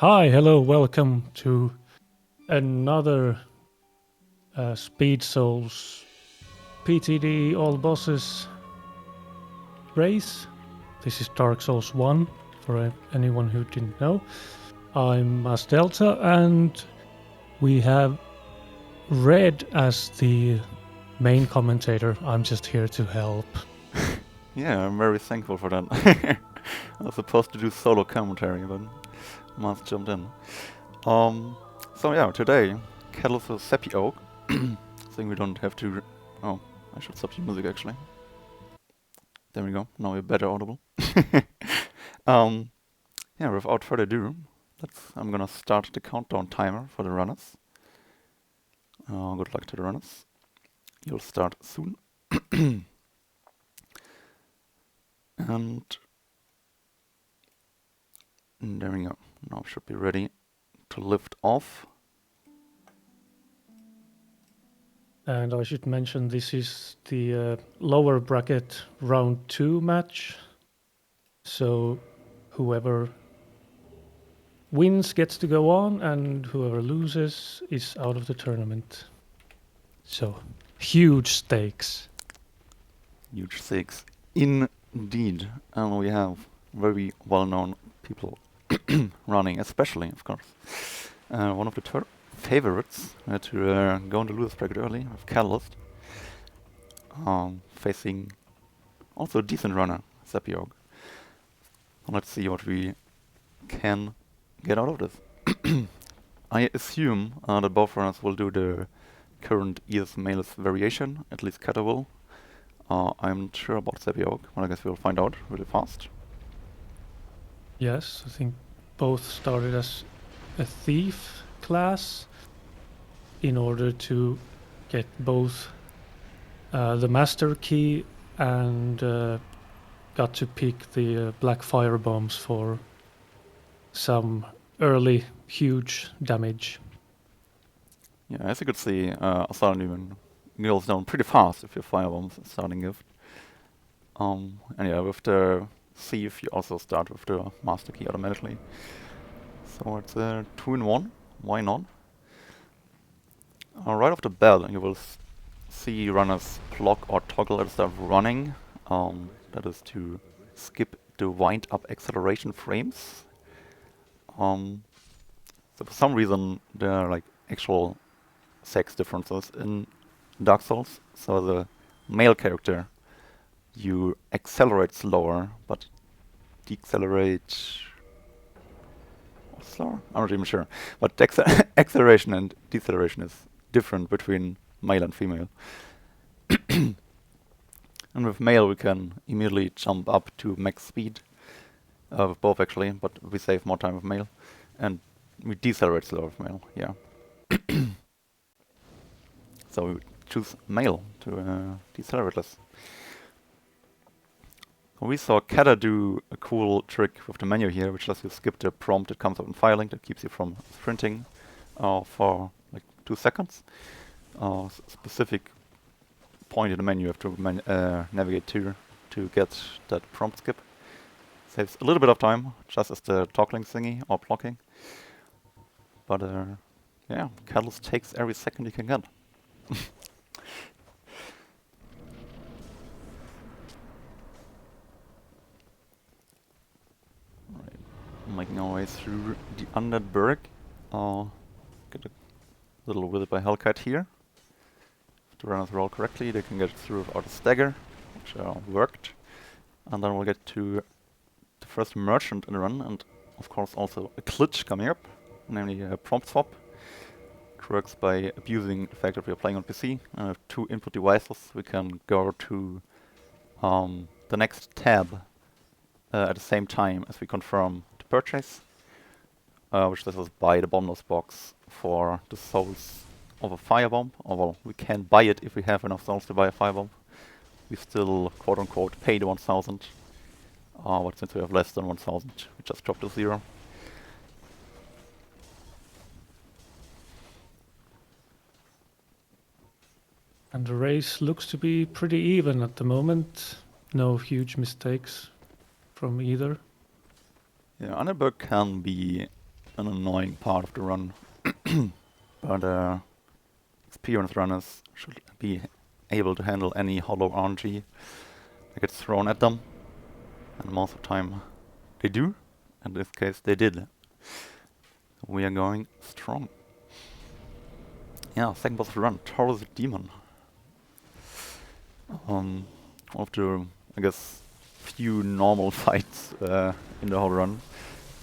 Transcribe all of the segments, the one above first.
Hi, hello, welcome to another Speed Souls PTDE All Bosses race. This is Dark Souls 1, for anyone who didn't know. I'm Delta, and we have Red as the main commentator. I'm just here to help. Yeah, I'm very thankful for that. I was supposed to do solo commentary, but Mars jumped in. So yeah, today, Catalystz is SappyOak. I think we don't have to... Oh, I should stop the music actually. There we go, now we're better audible. Yeah, without further ado, I'm gonna start the countdown timer for the runners. Good luck to the runners. You'll start soon. And there we go. Now should be ready to lift off. And I should mention this is the lower bracket round 2 match. So whoever wins gets to go on, and whoever loses is out of the tournament. So, huge stakes. Huge stakes. Indeed. And we have very well-known people running, especially, of course. One of the favorites to go into losers bracket early with Catalystz. Facing also a decent runner, SappyOak. Let's see what we can get out of this. I assume that both runners will do the current ES Malus variation, at least Kata will. I'm not sure about SappyOak, but I guess we'll find out really fast. Yes, I think both started as a thief class in order to get both the master key and got to pick the black fire bombs for some early huge damage. Yeah, as you could see, starting even goes down pretty fast if your firebombs starting gift. And yeah, with the thief you also start with the master key automatically. So it's a 2-in-1, why not? Right off the bat you will see runners block or toggle at the start of running. That is to skip the wind up acceleration frames. So for some reason there are like actual sex differences in Dark Souls. So the male character, you accelerate slower, but decelerate slower? I'm not even sure. But acceleration and deceleration is different between male and female. And with male we can immediately jump up to max speed. With both actually, but we save more time with male. And we decelerate slower with male, yeah. So we choose male to decelerate less. We saw Kata do a cool trick with the menu here, which lets you skip the prompt that comes up in filing, that keeps you from sprinting for like 2 seconds. Specific point in the menu you have to navigate to get that prompt skip. Saves a little bit of time, just as the toggling thingy or blocking. But yeah, Catalystz takes every second you can get. Making our way through the undead berg. Get a little visit by Hellkite here. If the runners roll correctly, they can get through without a stagger, which worked. And then we'll get to the first merchant in the run, and of course also a glitch coming up, namely a prompt swap. It works by abusing the fact that we are playing on PC and have 2 input devices. We can go to the next tab at the same time as we confirm the purchase, which lets us buy the bombnose box for the souls of a firebomb. Or well, we can buy it if we have enough souls to buy a firebomb. We still quote-unquote pay the 1000, but since we have less than 1000, we just drop to 0. And the race looks to be pretty even at the moment. No huge mistakes from either. Yeah, Underberg can be an annoying part of the run. But experienced runners should be able to handle any hollow RNG that gets thrown at them. And most of the time they do. In this case they did. We are going strong. Yeah, second boss of the run, Taurus the Demon. One of the, I guess, few normal fights in the whole run.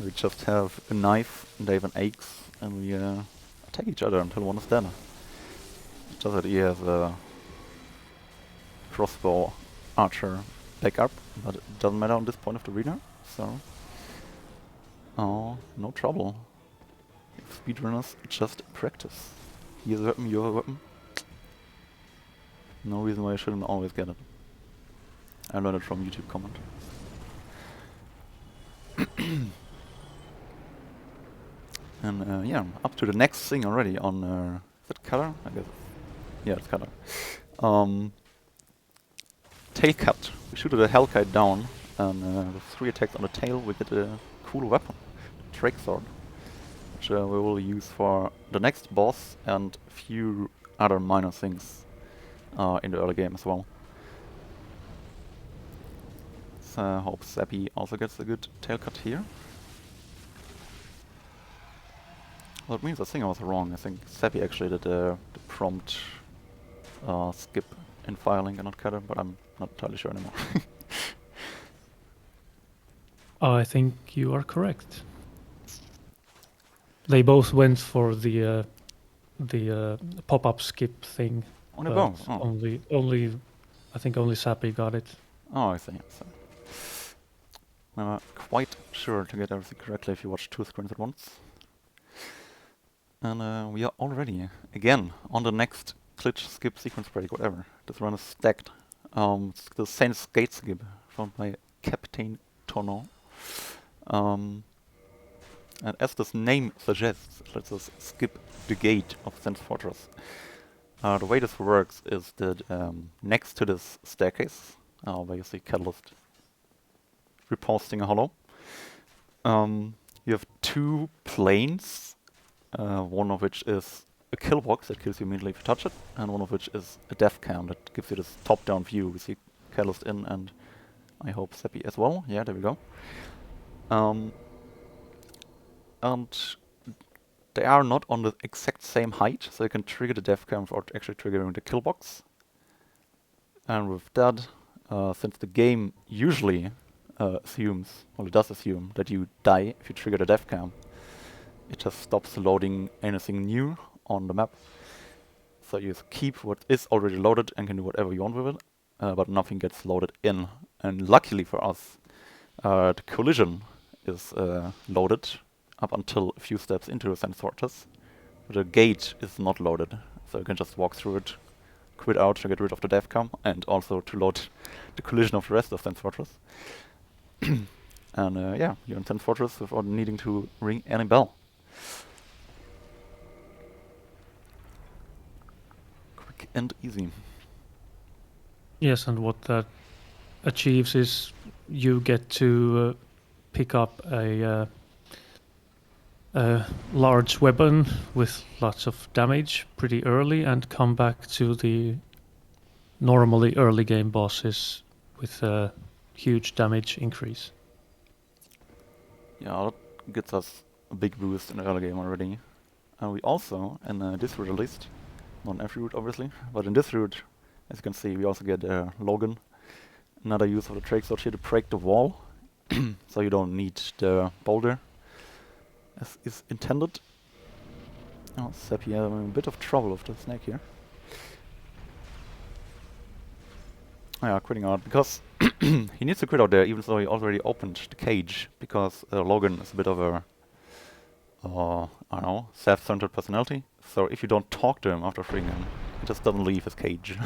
We just have a knife and they have an axe and we attack each other until one is dead. It's just that he has a crossbow archer backup, but it doesn't matter on this point of the arena, so... Oh, no trouble. Speedrunners just practice. Here's a weapon, you have a weapon. No reason why I shouldn't always get it. I learned it from YouTube comment. And yeah, up to the next thing already on, is it color? I guess. Yeah, it's color. Tail cut. We shoot the Hellkite down, and with 3 attacks on the tail we get a cool weapon. Drake Sword. Which we will use for the next boss and a few other minor things in the early game as well. So I hope Sappy also gets a good tail cut here. Well, that means I think I was wrong. I think Sappy actually did the prompt skip in filing and not cutter, but I'm not entirely sure anymore. I think you are correct. They both went for the pop-up skip thing. Only both? Oh. Only, I think only Sappy got it. Oh, I see. So I'm not quite sure to get everything correctly if you watch 2 screens at once. And we are already, again, on the next glitch, skip, sequence break, whatever. This run is stacked. It's the Saint's Gate skip, found by Captain Tono. And as this name suggests, it lets us skip the gate of Saint's Fortress. The way this works is that next to this staircase, where you see Catalystz reposting a hollow, you have 2 planes, one of which is a kill box that kills you immediately if you touch it, and one of which is a death cam that gives you this top-down view. We see Catalystz in, and I hope Sappy as well. Yeah, there we go. And they are not on the exact same height, so you can trigger the death cam without actually triggering the kill box. And with that, since the game usually assumes, well, it does assume that you die if you trigger the death cam, it just stops loading anything new on the map. So you keep what is already loaded and can do whatever you want with it, but nothing gets loaded in. And luckily for us, the collision is loaded up until a few steps into the Saint's Fortress. The gate is not loaded, so you can just walk through it, quit out to get rid of the death cam, and also to load the collision of the rest of Saint's Fortress. And yeah, you're in Saint's Fortress without needing to ring any bell. Quick and easy. Yes, and what that achieves is you get to pick up a large weapon with lots of damage pretty early and come back to the normally early game bosses with a huge damage increase. Yeah, that gets us a big boost in the early game already. And we also, in this route at least, not in every route obviously, but in this route, as you can see, we also get Logan. Another use of the Drake Sword here to break the wall, so you don't need the boulder, as is intended. Oh, Sappy has a bit of trouble with the snake here. Oh yeah, quitting out, because he needs to quit out there, even though he already opened the cage, because Logan is a bit of a, I don't know, self-centered personality. So if you don't talk to him after freeing him, he just doesn't leave his cage.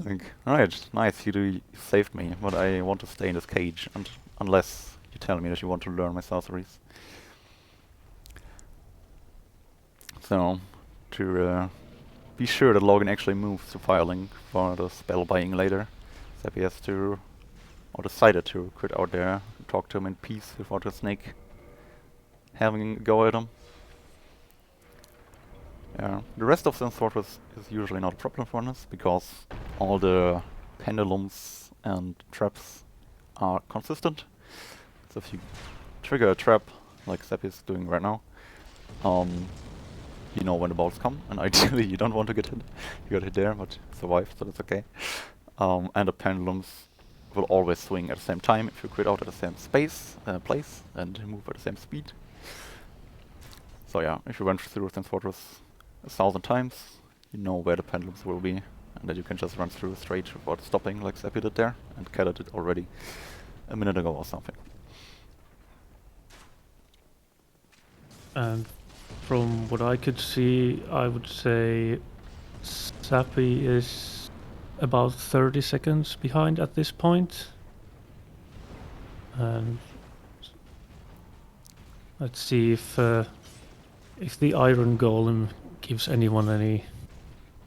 Like, alright, nice, you saved me, but I want to stay in this cage, and unless you tell me that you want to learn my sorceries. So, to be sure that Logan actually moves to filing for the spell buying later, Sappy has to, or decided to quit out there, talk to him in peace without the snake having a go at him. Yeah, the rest of the fortress is usually not a problem for us, because all the pendulums and traps are consistent. So if you trigger a trap, like Sappy is doing right now, you know when the balls come, and ideally you don't want to get hit. You got hit there, but survived, so that's okay. And the pendulums will always swing at the same time if you quit out at the same place, and move at the same speed. So yeah, if you went through this fortress 1,000 times, you know where the pendulums will be, and that you can just run through straight without stopping like Sappy did there, and Kata did already a minute ago or something. And from what I could see, I would say Sappy is about 30 seconds behind at this point. And let's see if the Iron Golem gives anyone any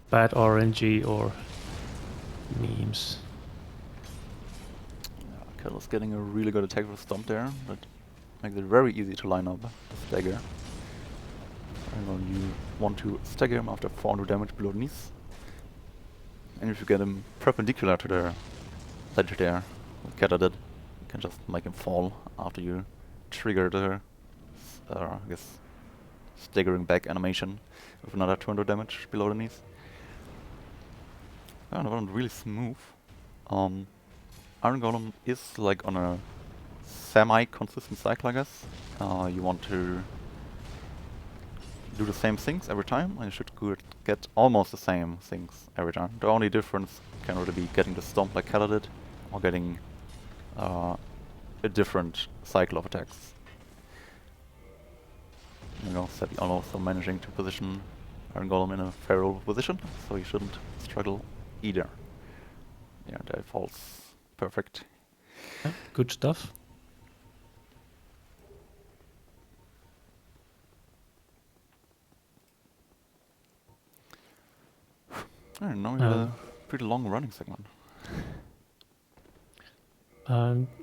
bad RNG or memes. Yeah, Catalystz getting a really good attack with Stomp there, that makes it very easy to line up the stagger. And you want to stagger him after 400 damage below the knees. And if you get him perpendicular to the ledge there, what Kata did, you can just make him fall after you trigger the, I guess, staggering back animation with another 200 damage below the knees. Yeah, that wasn't really smooth. Iron Golem is like on a semi-consistent cycle, I guess. You want to do the same things every time, and you should get almost the same things every time. The only difference can really be getting the stomp like Kata did, or getting a different cycle of attacks. You know, Sappy also managing to position Iron Golem in a favorable position, so he shouldn't struggle either. Yeah, that falls perfect. Yeah, good stuff. I don't know, we had a pretty long running segment.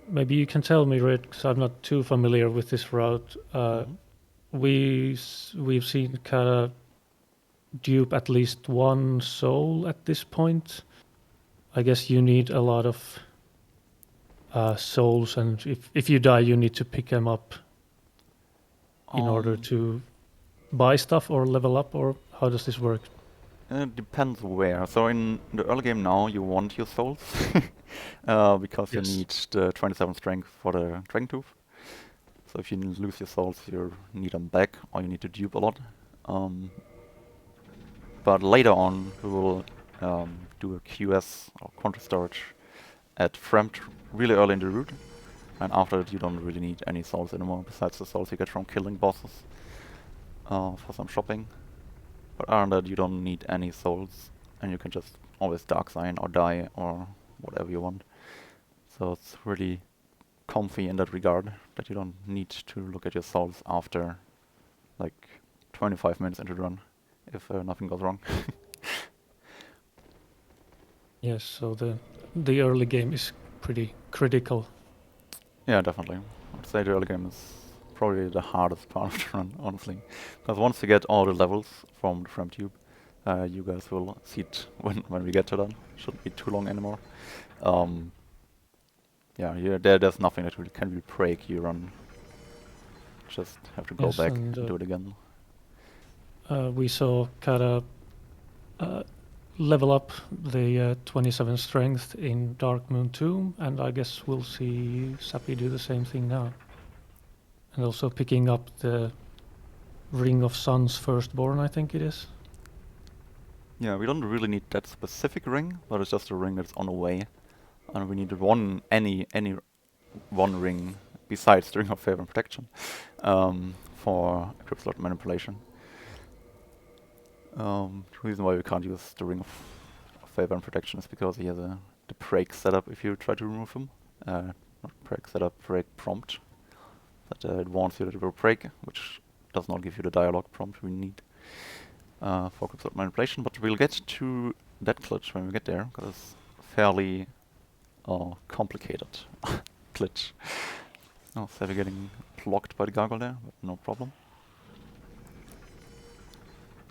Maybe you can tell me, Red, because I'm not too familiar with this route. We've seen Kata dupe at least one soul at this point. I guess you need a lot of souls, and if you die, you need to pick them up in order to buy stuff or level up, or how does this work? It depends where. So in the early game now, you want your souls, because you need the 27 strength for the Dragon Tooth. So if you lose your souls, you need them back, or you need to dupe a lot. But later on, we will do a QS, or quantity storage, at Fremd really early in the route. And after that, you don't really need any souls anymore, besides the souls you get from killing bosses for some shopping. But other than that, you don't need any souls, and you can just always Dark Sign or die or whatever you want. So it's really comfy in that regard, that you don't need to look at your souls after like 25 minutes into the run, if nothing goes wrong. Yes, so the early game is pretty critical. Yeah, definitely. I'd say the early game is probably the hardest part of the run, honestly. Because once you get all the levels from the Frame Tube, you guys will see it when we get to that. Shouldn't be too long anymore. Yeah, there's nothing that can really break your run. Just have to go back and do it again. We saw Kata level up the 27 strength in Dark Moon Tomb, and I guess we'll see Sappy do the same thing now. And also picking up the Ring of Sun's Firstborn, I think it is. Yeah, we don't really need that specific ring, but it's just a ring that's on the way. And we need any one ring besides the Ring of Favor and Protection for Equip Slot Manipulation. The reason why we can't use the Ring of Favor and Protection is because he has the break setup if you try to remove him. Not break setup, break prompt. That it warns you that it will break, which does not give you the dialogue prompt we need for Equip Slot Manipulation. But we'll get to that glitch when we get there, because it's fairly complicated glitch. Oh, Sappy getting blocked by the gargoyle there, but no problem.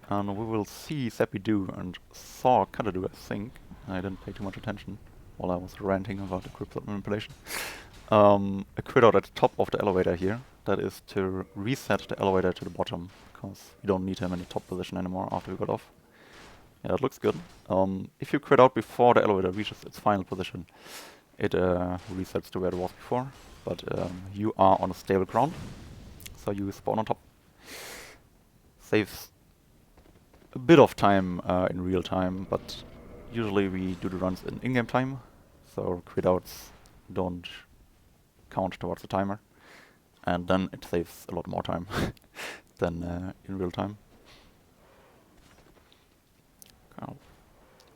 And we will see Sappy do, and saw Cutter do, I think. I didn't pay too much attention while I was ranting about the crypto manipulation. A quit out at the top of the elevator here. That is to reset the elevator to the bottom, because you don't need him in the top position anymore after we got off. Yeah, that looks good. If you quit out before the elevator reaches its final position, it resets to where it was before. But you are on a stable ground, so you spawn on top. Saves a bit of time in real time, but usually we do the runs in in-game time, so quit outs don't count towards the timer, and then it saves a lot more time than in real time. Oh.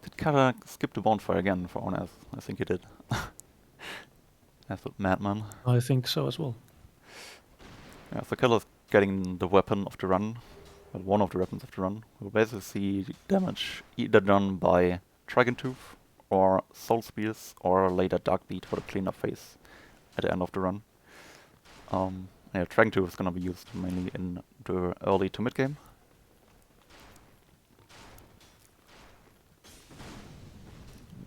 Did Kara skip the bonfire again for honors? I think he did. Absolute madman. I think so as well. Yeah, so Kara's getting the weapon of the run, well, one of the weapons of the run. We'll basically see damage either done by Dragon Tooth, or Soul Spears, or later Dark Beat for the cleanup phase at the end of the run. Yeah, Dragon Tooth is gonna be used mainly in the early to mid game.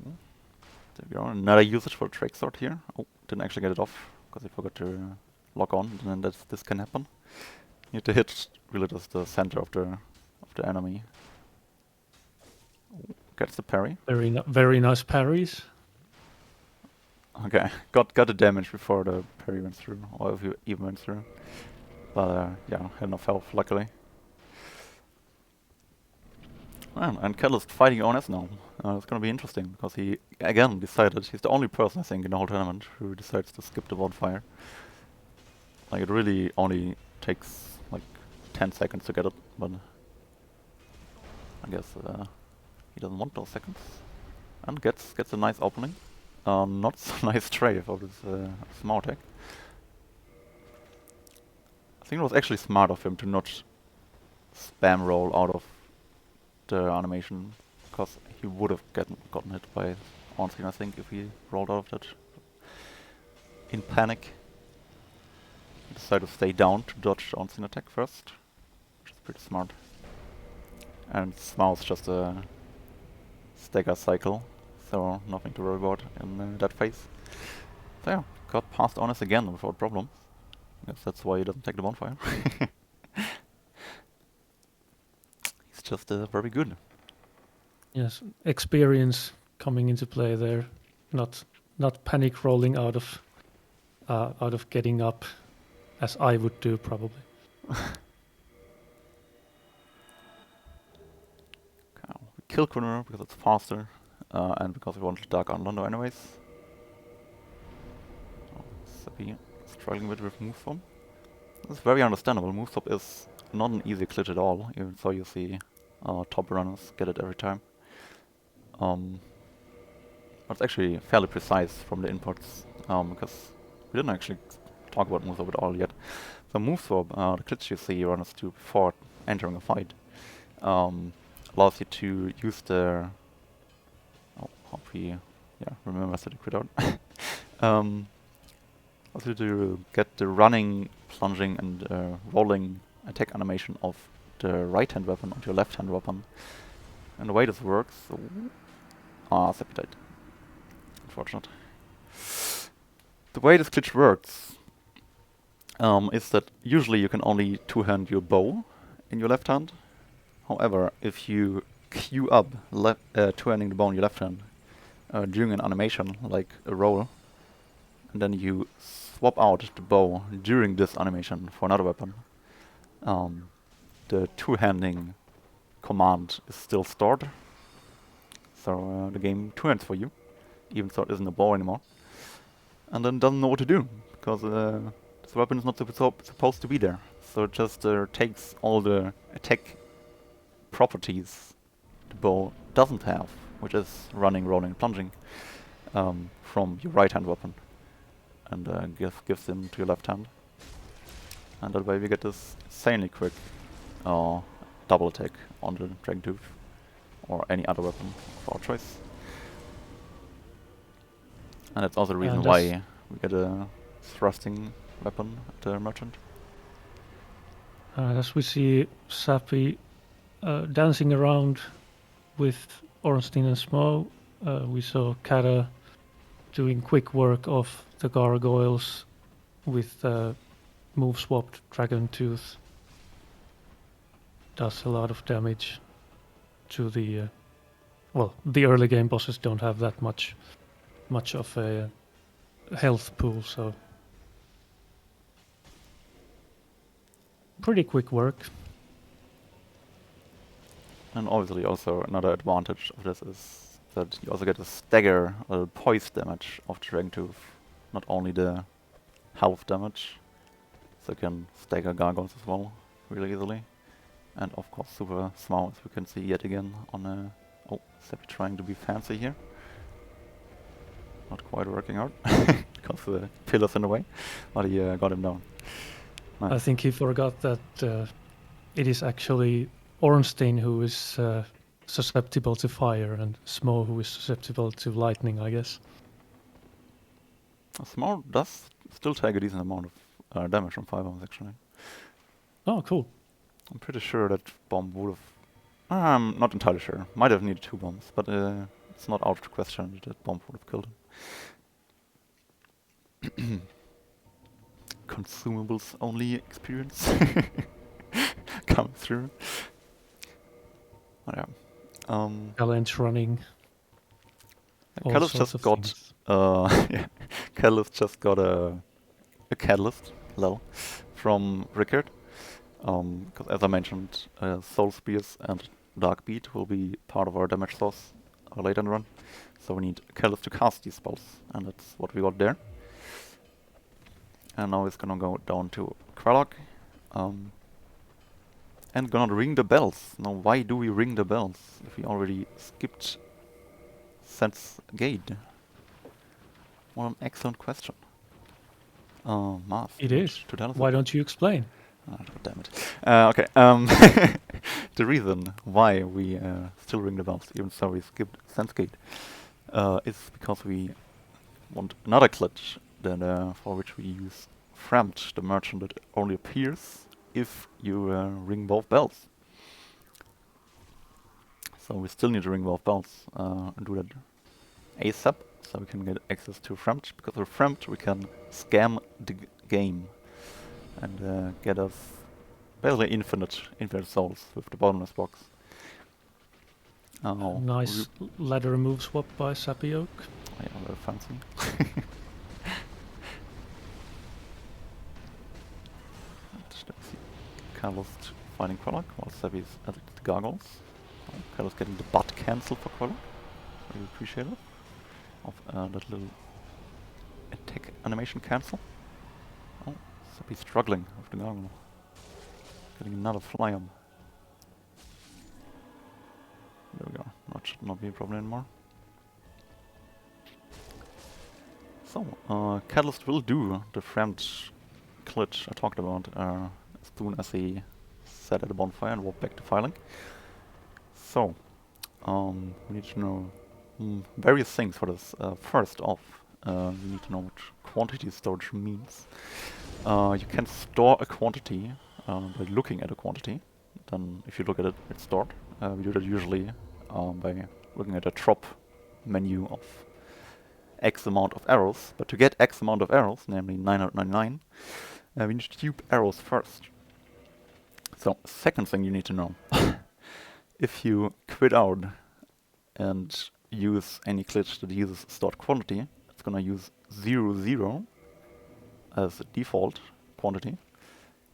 There we go, another usage for Drake Sword here. Oh, didn't actually get it off, because I forgot to lock on, and then this can happen. You need to hit really just the center of the enemy. Oh, gets the parry. Very nice parries. Okay, got the damage before the parry went through, or if you even went through. But yeah, had enough health, luckily. And Catalystz fighting Ones now. It's gonna be interesting, because he, again, decided, he's the only person, I think, in the whole tournament who decides to skip the bonfire. Like, it really only takes, like, 10 seconds to get it, but I guess he doesn't want those seconds. And gets a nice opening. Not so nice strafe of this smart attack. I think it was actually smart of him to not spam roll out of the animation, because he would have gotten hit by Ornstein, I think, if he rolled out of that in panic. He decided to stay down to dodge the Ornstein attack first, which is pretty smart. And Smaug's just a stagger cycle, so nothing to worry about in that phase. So yeah, got past Honest again without problem. I guess that's why he doesn't take the bonfire. He's just very good. Yes, experience coming into play there. Not panic rolling out of getting up, as I would do probably. We kill Kunur because it's faster, and because we want to Dark Unlondo anyways. Sappy struggling with move swap. It's very understandable. Move swap is not an easy glitch at all, even though you see top runners get it every time. But it's actually fairly precise from the inputs, because we didn't actually talk about move swap at all yet. So move swap, the glitch you see runners do before entering a fight, allows you to use the... Oh, hope he remembers to quit out. Allows you to get the running, plunging and rolling attack animation of the right hand weapon onto your left hand weapon. And the way this works... Sappy died. Unfortunate. The way this glitch works is that usually you can only two-hand your bow in your left hand. However, if you queue up two-handing the bow in your left hand during an animation, like a roll, and then you swap out the bow during this animation for another weapon, the two-handing command is still stored. So the game two-hands for you, even though it isn't a bow anymore. And then doesn't know what to do, because this weapon is not supposed to be there. So it just takes all the attack properties the bow doesn't have, which is running, rolling, plunging, from your right hand weapon, and gives them to your left hand. And that way we get this insanely quick double attack on the Dragon Tooth, or any other weapon of our choice. And that's also the reason why we get a thrusting weapon at the merchant. As we see Sappy dancing around with Ornstein and Smo, we saw Kata doing quick work of the gargoyles with move swapped Dragon Tooth. Does a lot of damage to the well, the early game bosses don't have that much of a health pool, so pretty quick work. And obviously also another advantage of this is that you also get a stagger or poise damage of Dragon Tooth, not only the health damage, so you can stagger gargoyles as well really easily. And of course super small, as we can see yet again on a... Oh, Sappy trying to be fancy here. Not quite working out, because the pillar's in the way, but he got him down. Nice. I think he forgot that it is actually Ornstein who is susceptible to fire and Smo who is susceptible to lightning, I guess. Small does still take a decent amount of damage from 5 bombs actually. Oh, cool. I'm pretty sure that bomb would have... I'm not entirely sure. Might have needed 2 bombs, but it's not out of the question that that bomb would have killed him. Consumables only experience come through. Oh, yeah. Challenge running. all Catalystz sorts just of got things. yeah, Catalystz just got a Catalystz, lol, from Rickard. Because as I mentioned, Soul Spears and Dark Beat will be part of our damage source later in the run. So we need Catalystz to cast these spells, and that's what we got there. And now it's gonna go down to Kralok. And gonna ring the bells. Now why do we ring the bells if we already skipped Sense Gate? What an excellent question. Math. It is. To tell us Why don't you explain? Oh, damn it. Okay. The reason why we still ring the bells, even though we skipped Sense Gate, is because we want another glitch that, for which we use Framed, the merchant that only appears if you ring both bells. So we still need to ring both bells and do that ASAP, so we can get access to Framed, because with Framed we can scam the game and get us basically infinite souls with the bottomless box. Nice ladder move swap by SappyOak. Yeah, very fancy. Catalystz fighting Kralok while Sappy's at the gargoyles. Catalystz getting the butt cancel for Kralok. Very appreciative of that little attack animation cancel. Oh, Sappy struggling with the gargoyle. Getting another fly on. There we go. That should not be a problem anymore. So, Catalystz will do the French glitch I talked about as soon as he sat at the bonfire and walked back to Firelink. So, we need to know various things for this. First off, we need to know what quantity storage means. You can store a quantity by looking at a quantity. Then, if you look at it, it's stored. We do that usually by looking at a drop menu of X amount of arrows. But to get X amount of arrows, namely 999, we need to tube arrows first. So, second thing you need to know. If you quit out and use any glitch that uses stored quantity, it's gonna use 00 as a default quantity.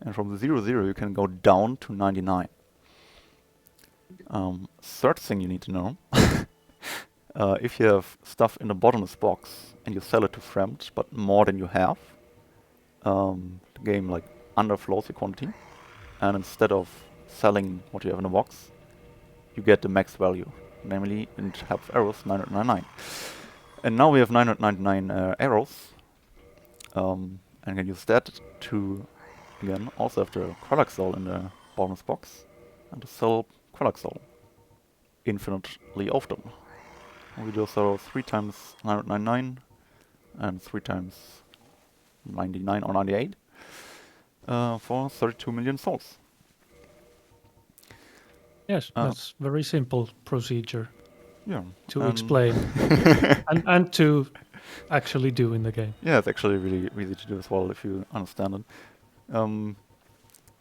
And from the 00 you can go down to 99. Third thing you need to know. If you have stuff in the bottomless box and you sell it to Framed, but more than you have, the game like underflows your quantity, and instead of selling what you have in the box, you get the max value, namely it has arrows 999. And now we have 999 arrows, and can use that to again also have the Kralok soul in the bottomless box and to sell Kralok soul infinitely often. We do so 3 times 999 and 3 times 99 or 98 for 32 million souls. Yes, that's very simple procedure Yeah. to explain and to actually do in the game. Yeah, it's actually really easy to do as well if you understand it.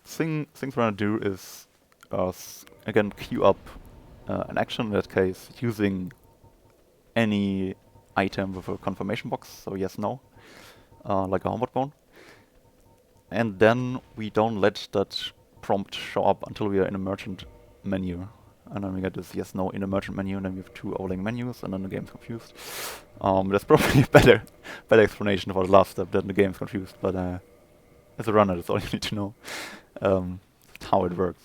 Things we're gonna do is again queue up an action, in that case using any item with a confirmation box, so yes, no, like a homeward bone. And then we don't let that prompt show up until we are in a merchant menu. And then we get this yes, no in a merchant menu, and then we have two overlaying menus, and then the game's confused. That's probably a better explanation for the last step than the game's confused, but as a runner, that's all you need to know. That's how it works.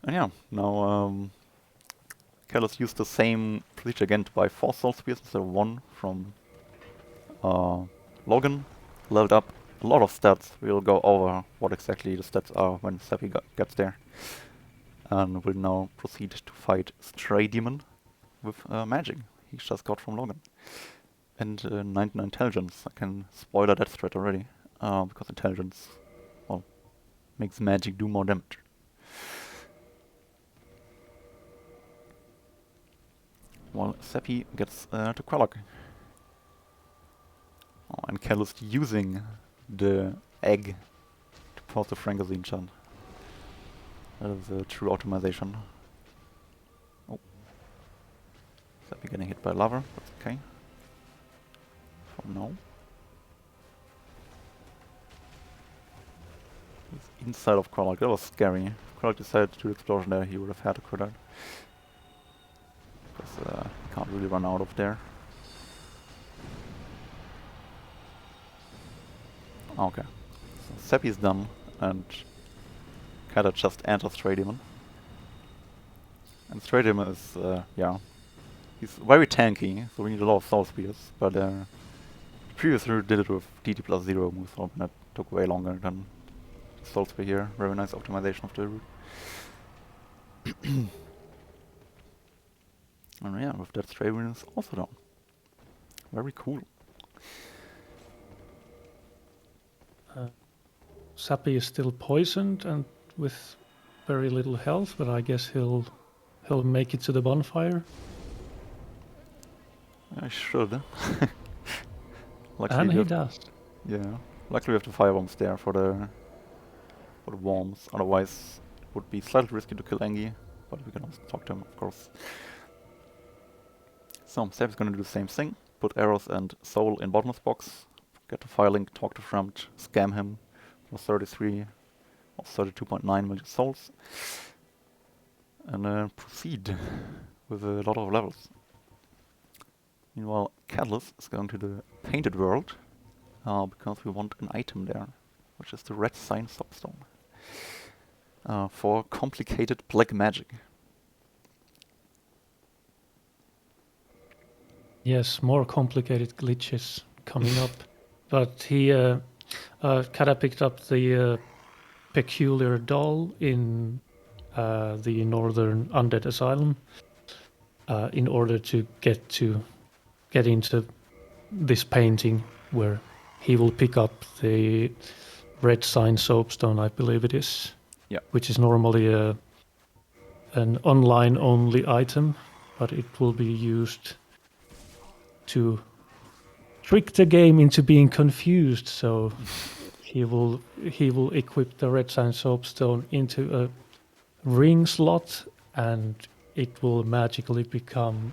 And yeah, now Catalystz used the same procedure again to buy 4 soul spears instead of 1 from Logan. Leveled up a lot of stats. We'll go over what exactly the stats are when Sappy gets there. And we'll now proceed to fight Stray Demon with magic he just got from Logan. And 99 intelligence. I can spoiler that threat already, because intelligence, well, makes magic do more damage. While Sappy gets to Quellock. Oh, and Catalystz using the egg to pause the Frankazine chant. That is a true optimization. Oh. Sappy getting hit by a lava, that's okay. For now. He's inside of Quellock, that was scary. If Quellock decided to do the explosion there, he would have had to crit out. Because he can't really run out of there. Okay. So Sappy's done, and Kata just enters Stray Demon. And Stray Demon is, yeah, he's very tanky, so we need a lot of soul spears, but the previous route did it with DT plus 0 moves, so that took way longer than soul spear here. Very nice optimization of the route. And yeah, with that Stray Demon is also down. Very cool. Sappy is still poisoned and with very little health, but I guess he'll make it to the bonfire. I should. And he does. Yeah. Luckily we have the fire bombs there for the worms. Otherwise it would be slightly risky to kill Engi, but we can also talk to him, of course. So Sappy's gonna do the same thing. Put arrows and soul in bottomless box. Get the fire link, talk to Fremd, scam him for 33 or 32.9 million souls. And proceed with a lot of levels. Meanwhile, Catalystz is going to the painted world because we want an item there, which is the red sign soapstone for complicated black magic. Yes, more complicated glitches coming up. But he, Kata picked up the peculiar doll in the Northern Undead Asylum in order to get into this painting where he will pick up the red sign soapstone, I believe it is. Yeah. Which is normally an online only item, but it will be used to trick the game into being confused. So he will equip the red sign soapstone into a ring slot, and it will magically become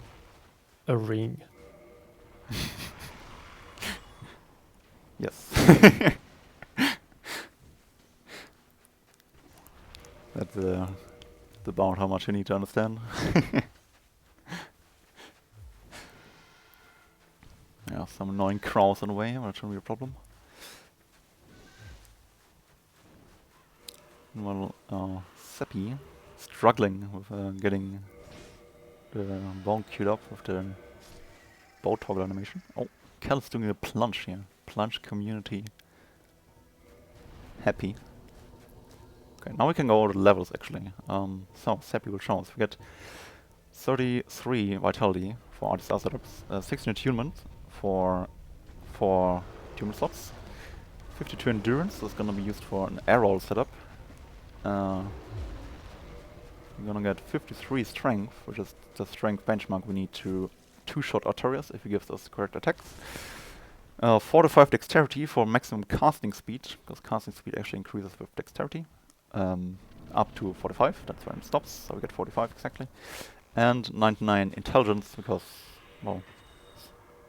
a ring. Yes. That's about how much you need to understand. Yeah, some annoying crows on the way, but that shouldn't be a problem. Well, Sappy struggling with getting the bone queued up with the bow toggle animation. Oh, Cal's doing a plunge here. Plunge community. Happy. Okay, now we can go over the levels actually. So, Sappy will show us. We get 33 vitality for artist assets, 16 attunement for 4 human slots. 52 endurance is gonna be used for an air roll setup. You're gonna get 53 strength, which is the strength benchmark we need to two-shot Artorias if he gives us correct attacks. 45 dexterity for maximum casting speed, because casting speed actually increases with dexterity. Up to 45, that's when it stops, so we get 45 exactly. And 99 intelligence, because, well,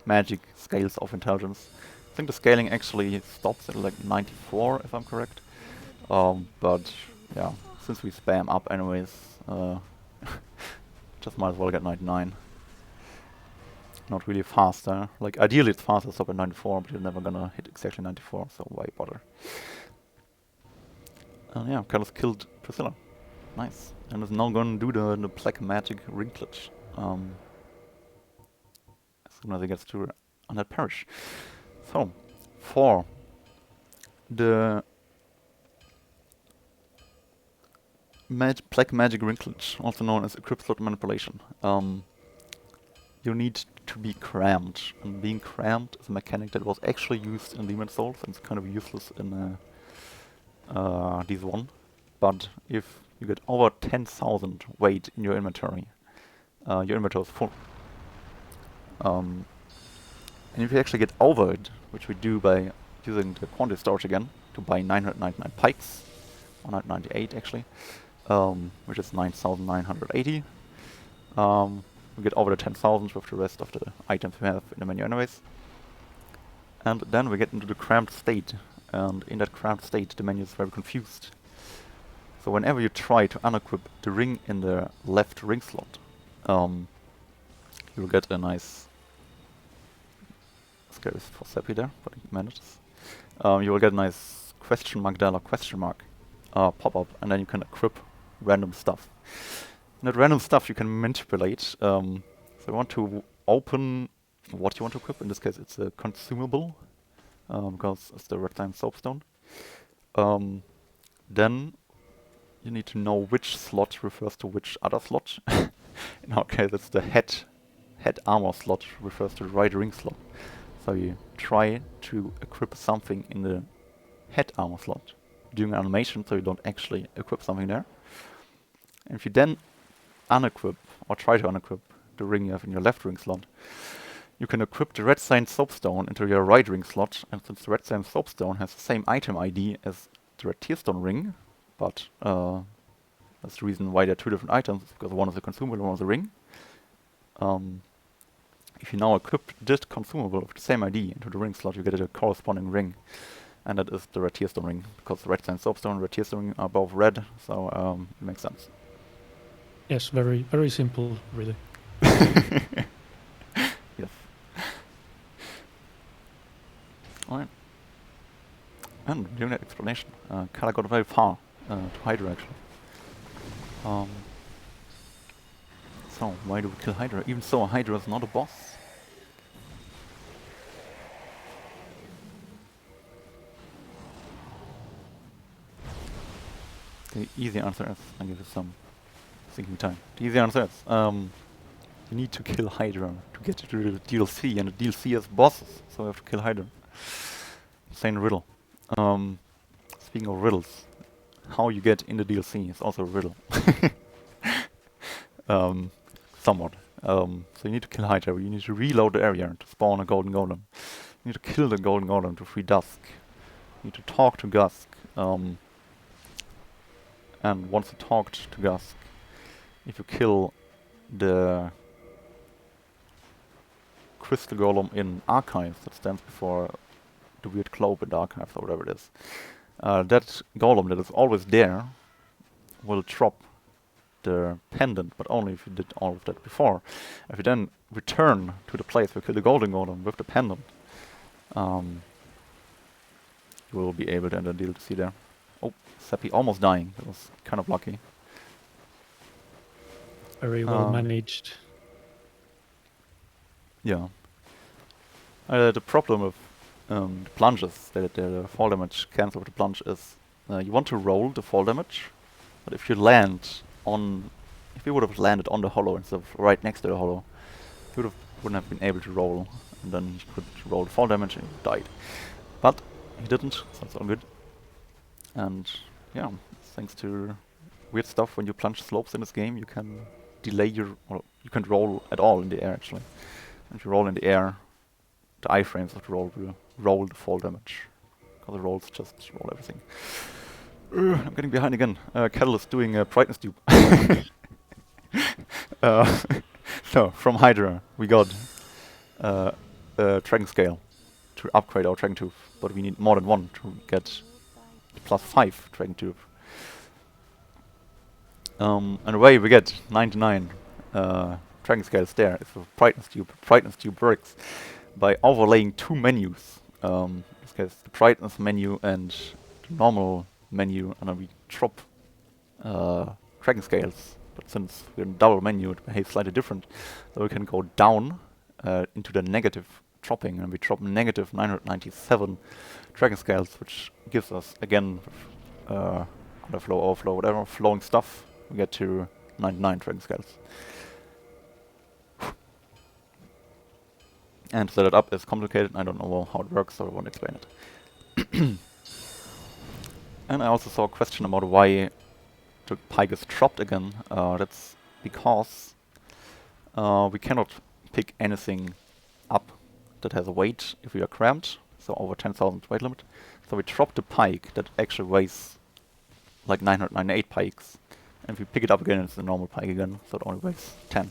magic scales of intelligence. I think the scaling actually stops at like 94, if I'm correct. But yeah, since we spam up anyways, just might as well get 99. Not really faster. Like ideally it's faster to stop at 94, but you're never gonna hit exactly 94, so why bother? Yeah, Catalystz killed Priscilla. Nice. And is now gonna do the black magic ring clutch. As soon as he gets to Undead Parish. So, for the black magic ring clutch, also known as equip slot manipulation, you need to be crammed. And being crammed is a mechanic that was actually used in Demon Souls and it's kind of useless in D1. But if you get over 10,000 weight in your inventory is full. And if you actually get over it, which we do by using the quantity storage again to buy 999 pikes, 198 actually, which is 9,980. We get over the 10,000 with the rest of the items we have in the menu anyways. And then we get into the cramped state, and in that cramped state the menu is very confused. So whenever you try to unequip the ring in the left ring slot, you'll get a nice... Scary for Sappy there, but he manages. You will get a nice question mark pop up, and then you can equip random stuff. And that random stuff you can manipulate. So you want to open what you want to equip. In this case it's a consumable, because it's the red sign soapstone. Then you need to know which slot refers to which other slot. In our case it's the head armor slot refers to the right ring slot. So you try to equip something in the head armor slot, doing an animation so you don't actually equip something there. And if you then unequip, or try to unequip, the ring you have in your left ring slot, you can equip the red sign soapstone into your right ring slot, and since the red sign soapstone has the same item ID as the red tearstone ring, but that's the reason why there are two different items, because one is a consumable and one is a ring. If you now equip this consumable with the same ID into the ring slot, you get a corresponding ring, and that is the red tearstone ring, because the red sign soapstone and red tearstone ring are both red, so it makes sense. Yes, very, very simple, really. Yes. Alright. And during that explanation, Kala got very far to Hydra actually. So, why do we kill Hydra? Even so, Hydra is not a boss. The easy answer is, I'll give you some thinking time. The easy answer is, you need to kill Hydra to get to the DLC, and the DLC has bosses, so we have to kill Hydra. Insane riddle. Speaking of riddles, how you get in the DLC is also a riddle. Somewhat. So you need to kill Hydra, you need to reload the area to spawn a golden golem. You need to kill the golden golem to free Dusk. You need to talk to Dusk. And once you talked to Dusk, if you kill the crystal golem in Archives, that stands before the weird globe in the Archives or whatever it is, that golem that is always there will drop the pendant, but only if you did all of that before. If you then return to the place where you kill the golden golem with the pendant, you will be able to enter the DLC there. Oh, Sappy almost dying. That was kind of lucky. Very well managed. Yeah. The problem with the plunges, that the fall damage cancel with the plunge is, you want to roll the fall damage, but if you land on, if you would have landed on the hollow instead of right next to the hollow, you would have wouldn't have been able to roll, and then he could roll fall damage and died. But he didn't, so that's all good. And yeah, thanks to weird stuff, when you plunge slopes in this game, you can delay or you can't roll at all in the air actually. And if you roll in the air, the iframes of the roll will roll the fall damage. Because the rolls just roll everything. I'm getting behind again. Catalystz doing a brightness dupe. So, from Hydra, we got a Dragon Scale to upgrade our Dragon Tooth, but we need more than one to get the +5 Dragon Tooth. And away we get 99 Dragon Scales there. It's a brightness tube. Brightness tube works by overlaying two menus. In this case, the brightness menu and the normal menu, and then we drop Dragon Scales. But since we're in double menu, it behaves slightly different. So we can go down into the negative dropping, and we drop negative 997 Dragon Scales, which gives us, again, underflow, overflow, whatever, flowing stuff, we get to 99 Dragon Scales. And to set it up is complicated. I don't know how it works, so I won't explain it. And I also saw a question about why the pike is dropped again. That's because we cannot pick anything up that has a weight if we are cramped, so over 10,000 weight limit. So we drop the pike that actually weighs like 998 pikes, and if we pick it up again, it's a normal pike again, so it only weighs 10.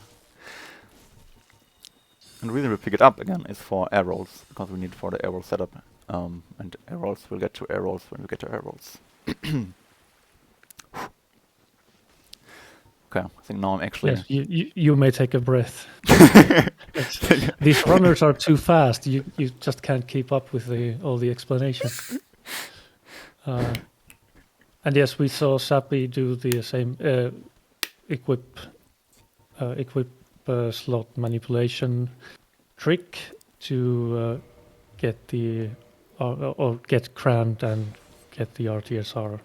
And the reason we pick it up again is for air rolls, because we need it for the air roll setup, and air rolls will get to air rolls when we get to air rolls. Okay, I think now I'm actually... Yes, you may take a breath. These runners are too fast. You just can't keep up with all the explanation. And yes, we saw Sappy do the same equip slot manipulation trick to get the or get crammed and get the RTSR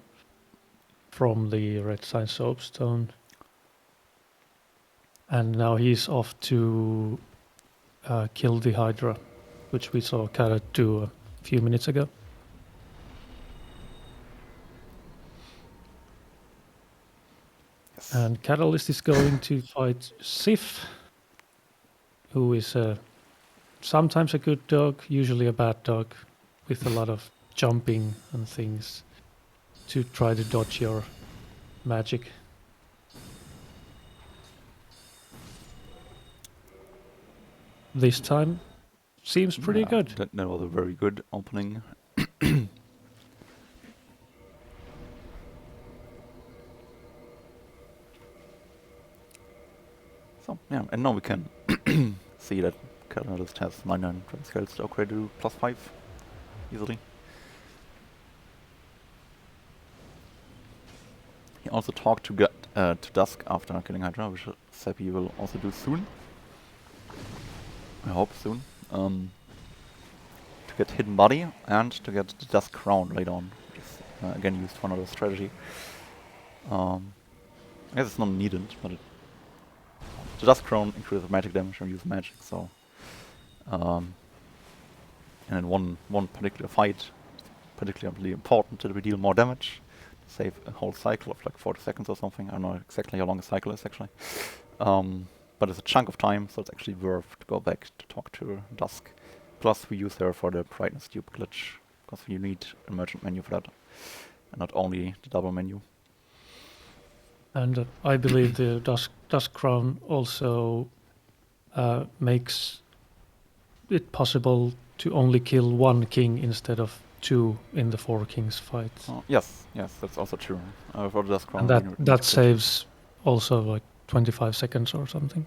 from the red sign soapstone. And now he's off to kill the Hydra, which we saw Kara do a few minutes ago. Yes. And Catalystz is going to fight Sif, who is sometimes a good dog, usually a bad dog, with a lot of jumping and things to try to dodge your magic. This time seems pretty good. That was a very good opening. So, yeah, and now we can see that Catalystz has 99 Dragon Scales to upgrade to +5 easily. He also talked to Dusk after killing Hydra, which Sappy will also do soon. I hope soon. To get Hidden Body and to get the Dusk Crown later on, which is again used for another strategy. I guess it's not needed, but the Dusk Crown increases magic damage when you use magic, so... and in one particular fight, it's particularly important that we deal more damage, to save a whole cycle of like 40 seconds or something. I don't know exactly how long a cycle is actually. But it's a chunk of time, so it's actually worth to go back to talk to Dusk. Plus we use her for the brightness dupe glitch, because you need a merchant menu for that, and not only the double menu. And I believe the Dusk Crown also makes it possible to only kill one king instead of two in the 4 kings fight. Yes, that's also true. For the Dusk Crown, and that saves also like 25 seconds or something.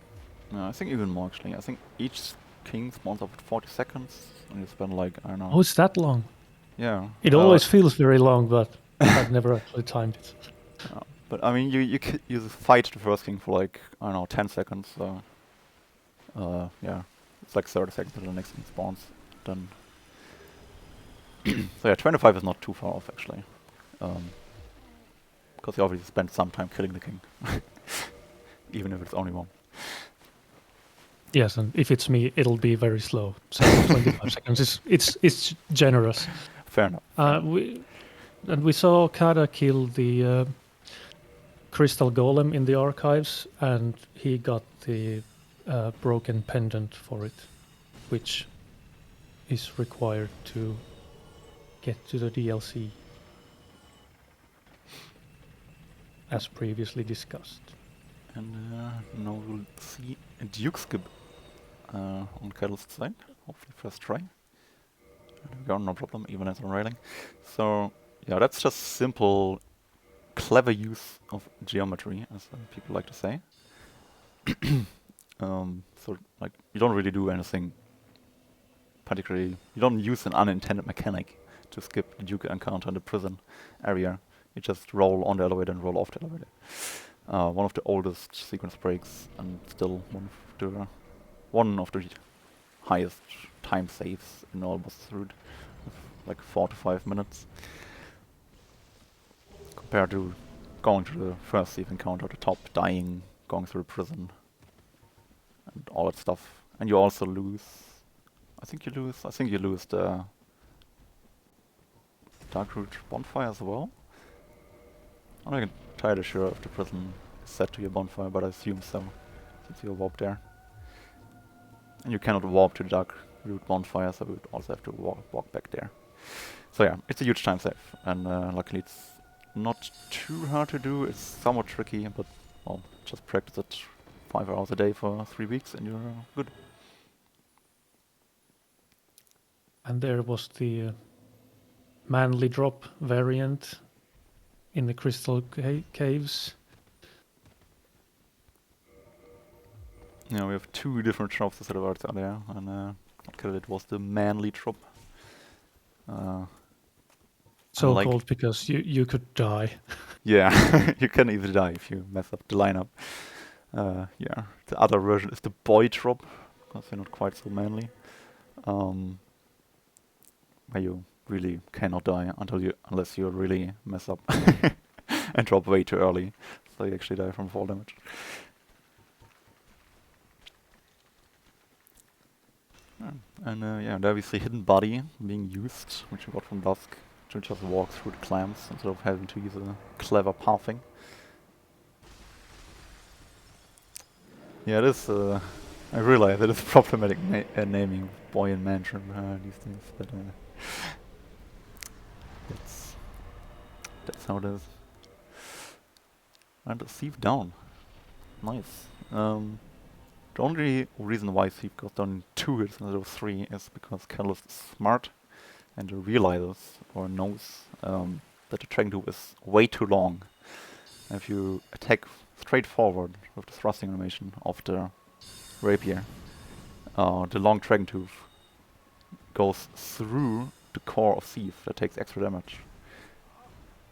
I think even more actually. I think each king spawns up at 40 seconds, and you spend like, I don't know. Oh, it's that long? Yeah. It always feels very long, but I've never actually timed it. But I mean, you fight the first king for like, I don't know, 10 seconds, so... yeah, it's like 30 seconds until the next king spawns, then... So yeah, 25 is not too far off actually. Because you obviously spent some time killing the king. Even if it's only one. Yes, and if it's me, it'll be very slow. So 25 seconds it's generous. Fair enough. We saw Kada kill the crystal golem in the archives, and he got the broken pendant for it, which is required to get to the DLC, as previously discussed. And now we'll see a Duke skip on Catalyst's side. Hopefully first try. There we go, no problem, even as I'm railing. So yeah, that's just simple, clever use of geometry, as people like to say. So like, you don't really do anything particularly. You don't use an unintended mechanic to skip the Duke encounter in the prison area. You just roll on the elevator and roll off the elevator. One of the oldest sequence breaks, and still one of the highest time saves in all boss route, with like 4 to 5 minutes, compared to going to the first thief encounter at the top, dying, going through the prison, and all that stuff. And you also lose. I think you lose the Dark Root bonfire as well. I'm not entirely sure if the prison is set to your bonfire, but I assume so, since you warped there. And you cannot warp to the Dark Root bonfire, so you would also have to walk back there. So yeah, it's a huge time save, and luckily it's not too hard to do. It's somewhat tricky, but well, just practice it 5 hours a day for 3 weeks and you're good. And there was the manly drop variant in the crystal caves. Yeah, we have 2 different drops instead of out there, and it was the manly drop. So called because you could die. Yeah, you can easily die if you mess up the lineup. Yeah, the other version is the boy drop, because they're not quite so manly. Where you really cannot die unless you really mess up and drop way too early, so you actually die from fall damage. And yeah, there we see hidden body being used, which we got from Dusk, to just walk through the clams instead of having to use a clever pathing. Yeah, it is. I realize it is problematic naming boy and man these days, but that's how it is. And Thief down. Nice. The only reason why Thief goes down in 2 hits instead of 3 is because Catalystz is smart and realizes or knows that the tracking tube is way too long. And if you attack straight forward with the thrusting animation of the rapier, the long tracking tube goes through the core of Thief that takes extra damage.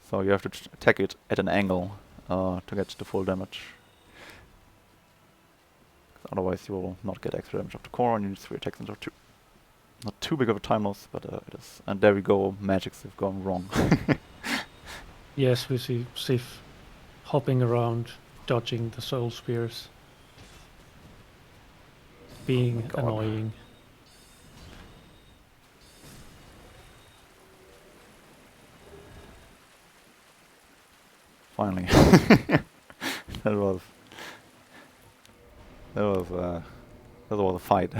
So you have to attack it at an angle to get the full damage. Otherwise you will not get extra damage of the core and you need 3 attacks instead of 2. Not too big of a time loss, but it is. And there we go, magics have gone wrong. Yes, we see Sif hopping around, dodging the soul spears, being annoying. Finally. that was a fight.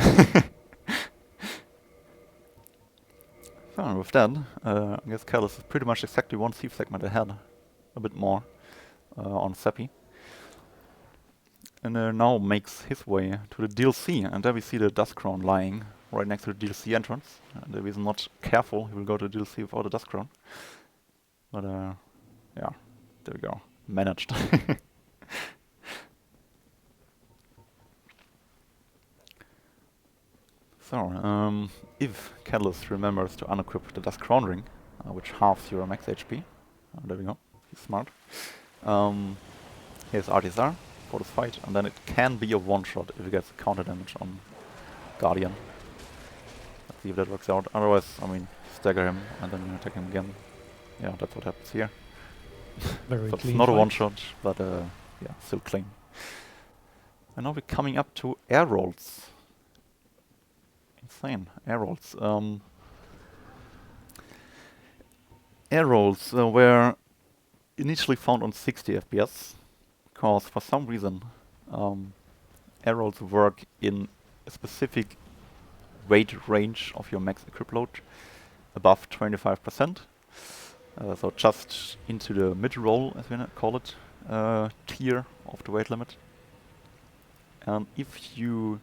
So with that, I guess Catalystz is pretty much exactly 1 thief segment ahead, a bit more, on Sappy. And now makes his way to the DLC, and there we see the Dust Crown lying right next to the DLC entrance. And if he's not careful, he will go to the DLC without the Dust Crown. But yeah, there we go, managed. So, if Catalystz remembers to unequip the Dust Crown Ring, which halves your max HP, there we go, he's smart. Here's Artisar for this fight, and then it can be a one-shot if he gets counter damage on Guardian. Let's see if that works out. Otherwise, I mean, stagger him and then attack him again. Yeah, that's what happens here. Very so clean it's not fight. a one-shot, but yeah, still clean. And now we're coming up to air rolls. Insane, air rolls. Air rolls were initially found on 60 FPS, because for some reason air rolls work in a specific weight range of your max equip load above 25%. So just into the mid-roll, as we call it, tier of the weight limit. And if you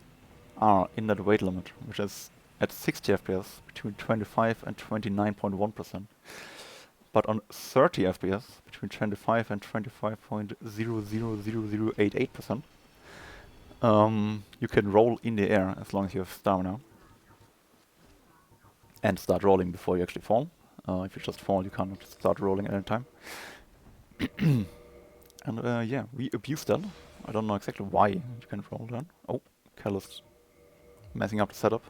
are in that weight limit, which is at 60 FPS between 25 and 29.1%, but on 30 FPS between 25 and 25.000088%, you can roll in the air as long as you have stamina and start rolling before you actually fall. If you just fall, you can't start rolling at any time. And yeah, we abused that. I don't know exactly why you can roll that. Oh, Catalystz messing up the setup.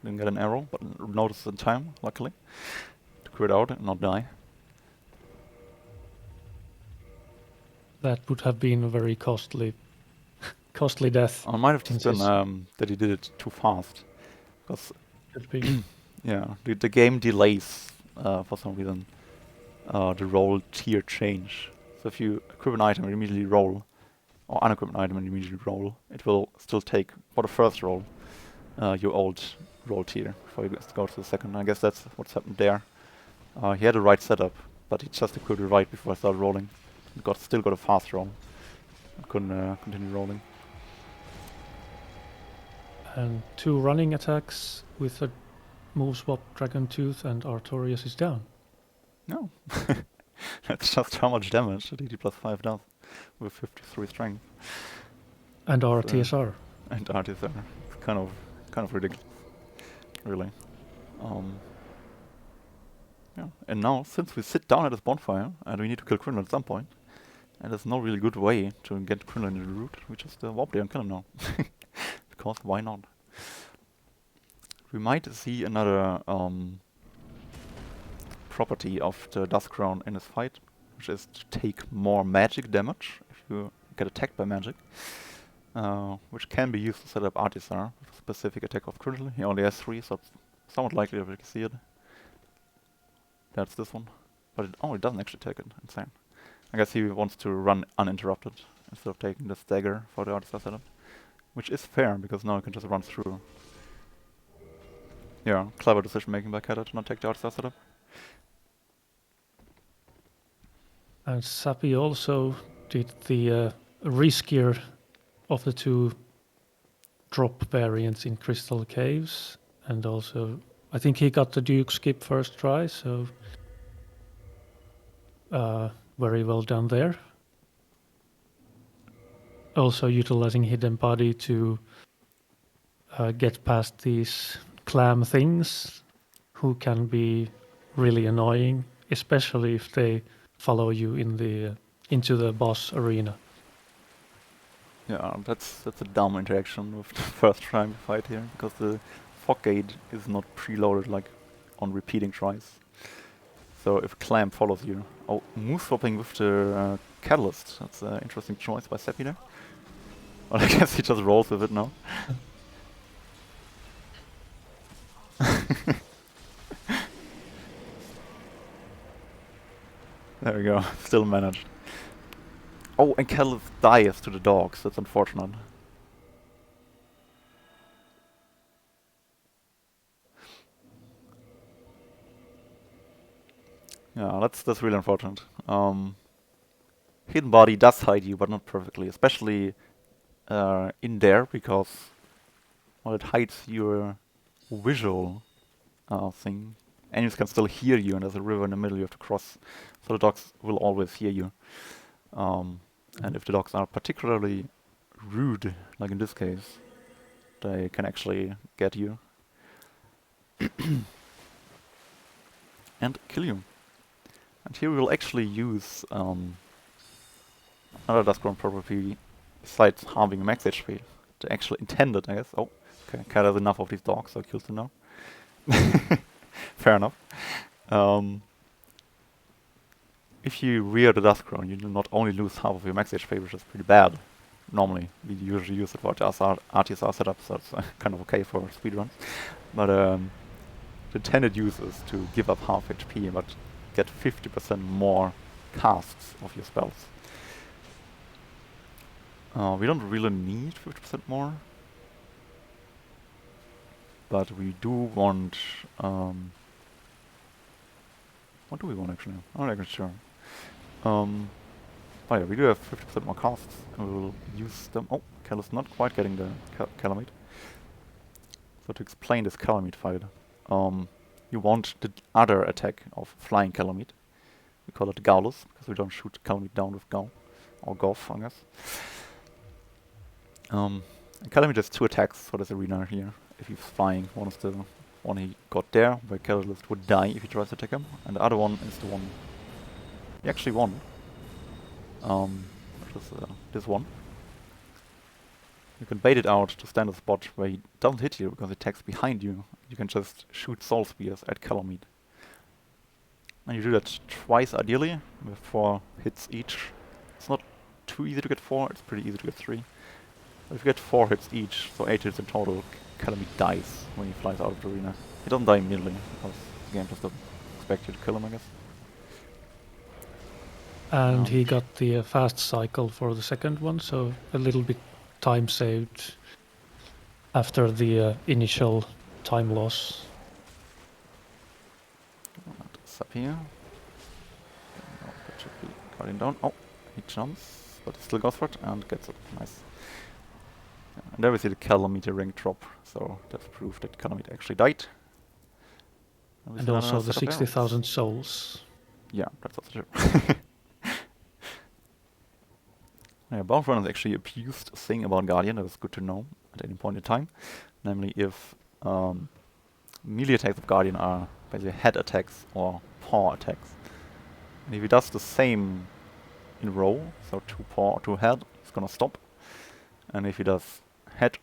Didn't get an arrow, but noticed in time, luckily, to quit out and not die. That would have been a very costly death. It might have just been that he did it too fast. Because, Could be. yeah, the game delays, for some reason, the roll tier change. So if you equip an item and immediately roll, or unequip an item and immediately roll, it will still take, for the first roll, your old roll tier before you go to the second. I guess that's what's happened there. He had the right setup, but he just equipped it right before I started rolling. Still got a fast roll. Couldn't continue rolling. And 2 running attacks with a move swap Dragon Tooth and Artorias is down. No. That's just how much damage the DD plus 5 does with 53 strength. And RTSR. And RTSR. It's kind of ridiculous. Really. Yeah. And now, since we sit down at this bonfire and we need to kill Criminal at some point, and there's no really good way to get Criminal in the route, we just warp there and kill him now. Because why not? We might see another property of the Dust Crown in this fight, which is to take more magic damage if you get attacked by magic, which can be used to set up Artisar with a specific attack of critical. He only has 3, so it's somewhat likely that we can see it. That's this one. But it doesn't actually take it. Insane. I guess he wants to run uninterrupted instead of taking the stagger for the Artisar setup. Which is fair, because now you can just run through. Yeah, clever decision making by Kata to not take the Artisar setup. And Sappy also did the riskier of the 2 drop variants in Crystal Caves. And also, I think he got the Duke skip first try, so very well done there. Also utilizing Hidden Body to get past these clam things, who can be really annoying, especially if they follow you in the into the boss arena. Yeah, that's a dumb interaction with the first try we fight here, because the fog gate is not preloaded like on repeating tries. So if Clam follows you, move swapping with the Catalystz. That's an interesting choice by Sappy there. Well, I guess he just rolls with it now. There we go, still managed. Oh, and Catalystz dies to the dogs, that's unfortunate. Yeah, that's really unfortunate. Hidden Body does hide you, but not perfectly, especially in there, because it hides your visual thing. Enemies can still hear you, and there's a river in the middle you have to cross, so the dogs will always hear you. And if the dogs are particularly rude, like in this case, they can actually get you and kill you. And here we will actually use another Dust Crown property besides halving max HP. They actually intended, I guess. Oh, okay, Cat has enough of these dogs, so kills them now. Fair enough. If you rear the Dust Crown, you do not only lose half of your max HP, which is pretty bad, normally we usually use it for RTSR setup, so it's kind of okay for speedruns. But the intended use is to give up half HP but get 50% more casts of your spells. We don't really need 50% more, but we do want. What do we want actually? I'm not actually sure. Oh yeah, we do have 50% more casts, and we will use them. Oh, Catalystz not quite getting the Calamite. So to explain this Calamite fight, you want the other attack of flying Calamite. We call it Gaullus, because we don't shoot Calamite down with Gau, or Goff, I guess. And Calamite has 2 attacks for this arena here. If he's flying, one is the one he got there, where Catalystz would die if he tries to attack him, and the other one is the one he actually won. Which is this one. You can bait it out to stand a spot where he doesn't hit you because he attacks behind you. You can just shoot soul spears at Calamite. And you do that twice ideally, with 4 hits each. It's not too easy to get 4, it's pretty easy to get 3. But if you get 4 hits each, so 8 hits in total, Calamite dies when he flies out of the arena. He doesn't die immediately, because the game just doesn't expect you to kill him, I guess. And he got the fast cycle for the second one, so a little bit time saved after the initial time loss. Up here. Oh, that should be guarding down. Oh, he jumps, but he still goes for it and gets it. Nice. Yeah, and there we see the Calamite ring drop, so that's proof that Calamite actually died. And also the 60,000 souls. Yeah, that's also true. Yeah, Bound Runner actually abused a thing about Guardian that was good to know at any point in time. Namely, if melee attacks of Guardian are basically head attacks or paw attacks. And if he does the same in row, so 2 paw or 2 head, he's gonna stop. And if he does head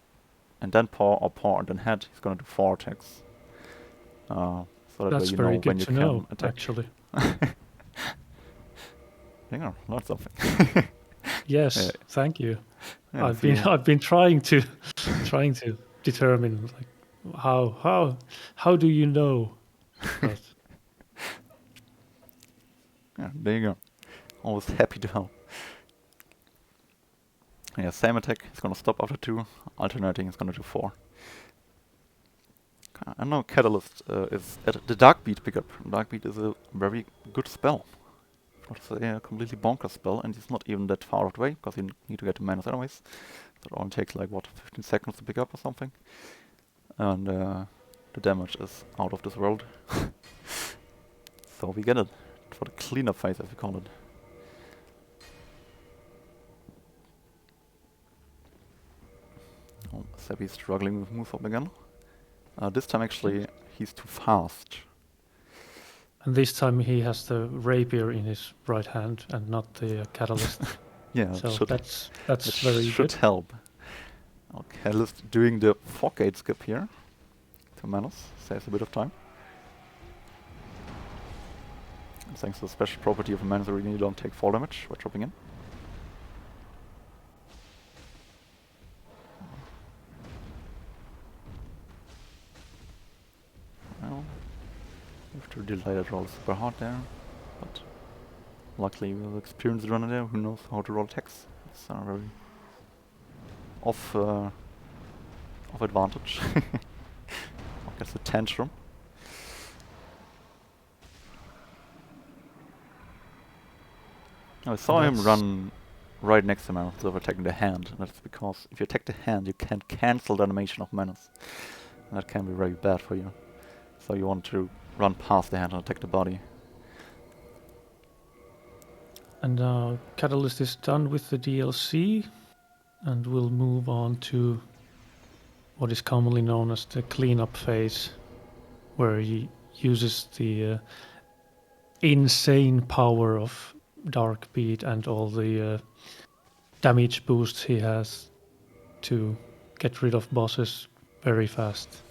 and then paw or paw and then head, he's gonna do 4 attacks. So that way you know when you can attack. Actually. Yeah, learned something. Yes, thank you. Yeah, I've been trying to determine like how do you know? But yeah, there you go. Always happy to help. Yeah, same attack. He's gonna stop after 2. Alternating, he's gonna do 4. I know Catalystz is at the Dark Beat pickup. Dark Beat is a very good spell. Not to say a completely bonkers spell, and it's not even that far away because you need to get to Manus anyways. So it only takes like what, 15 seconds to pick up or something. And the damage is out of this world. So we get it for the cleanup phase, as we call it. Oh, Sappy's struggling with move up again. This time actually he's too fast. And this time he has the rapier in his right hand and not the Catalystz. Yeah, so that's very should good. Help. Okay, Catalystz doing the fog gate skip here to Manus, saves a bit of time. And thanks to the special property of a Manus arena, you don't take fall damage by dropping in. Well, we have to delay that roll super hard there, but luckily we have experienced runner there who knows how to roll attacks. It's very of advantage. I guess a tantrum. I saw him run right next to Manus instead of attacking the hand, and that's because if you attack the hand you can cancel the animation of Manus. And that can be very bad for you. So you want to run past the hand and attack the body. And Catalystz is done with the DLC, and we'll move on to what is commonly known as the cleanup phase, where he uses the insane power of Dark Beat and all the damage boosts he has to get rid of bosses very fast.